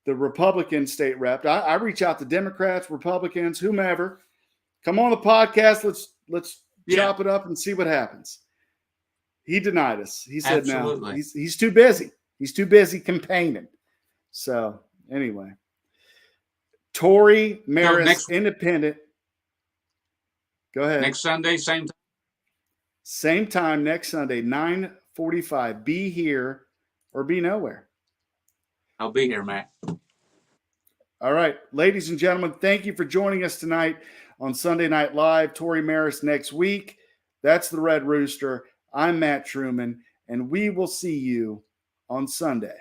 the Republican state rep. I reach out to Democrats, Republicans, whomever. Come on the podcast. Let's chop it up and see what happens. He denied us. He said Absolutely. no. He's too busy. He's too busy campaigning. So anyway, Tori Maris, independent. Go ahead. Next Sunday, same time. Same time next Sunday, 9:45. Be here or be nowhere. I'll be here, Matt. All right, ladies and gentlemen, thank you for joining us tonight on Sunday Night Live. Tori Maris next week. That's the Red Rooster. I'm Matt Truman, and we will see you on Sunday.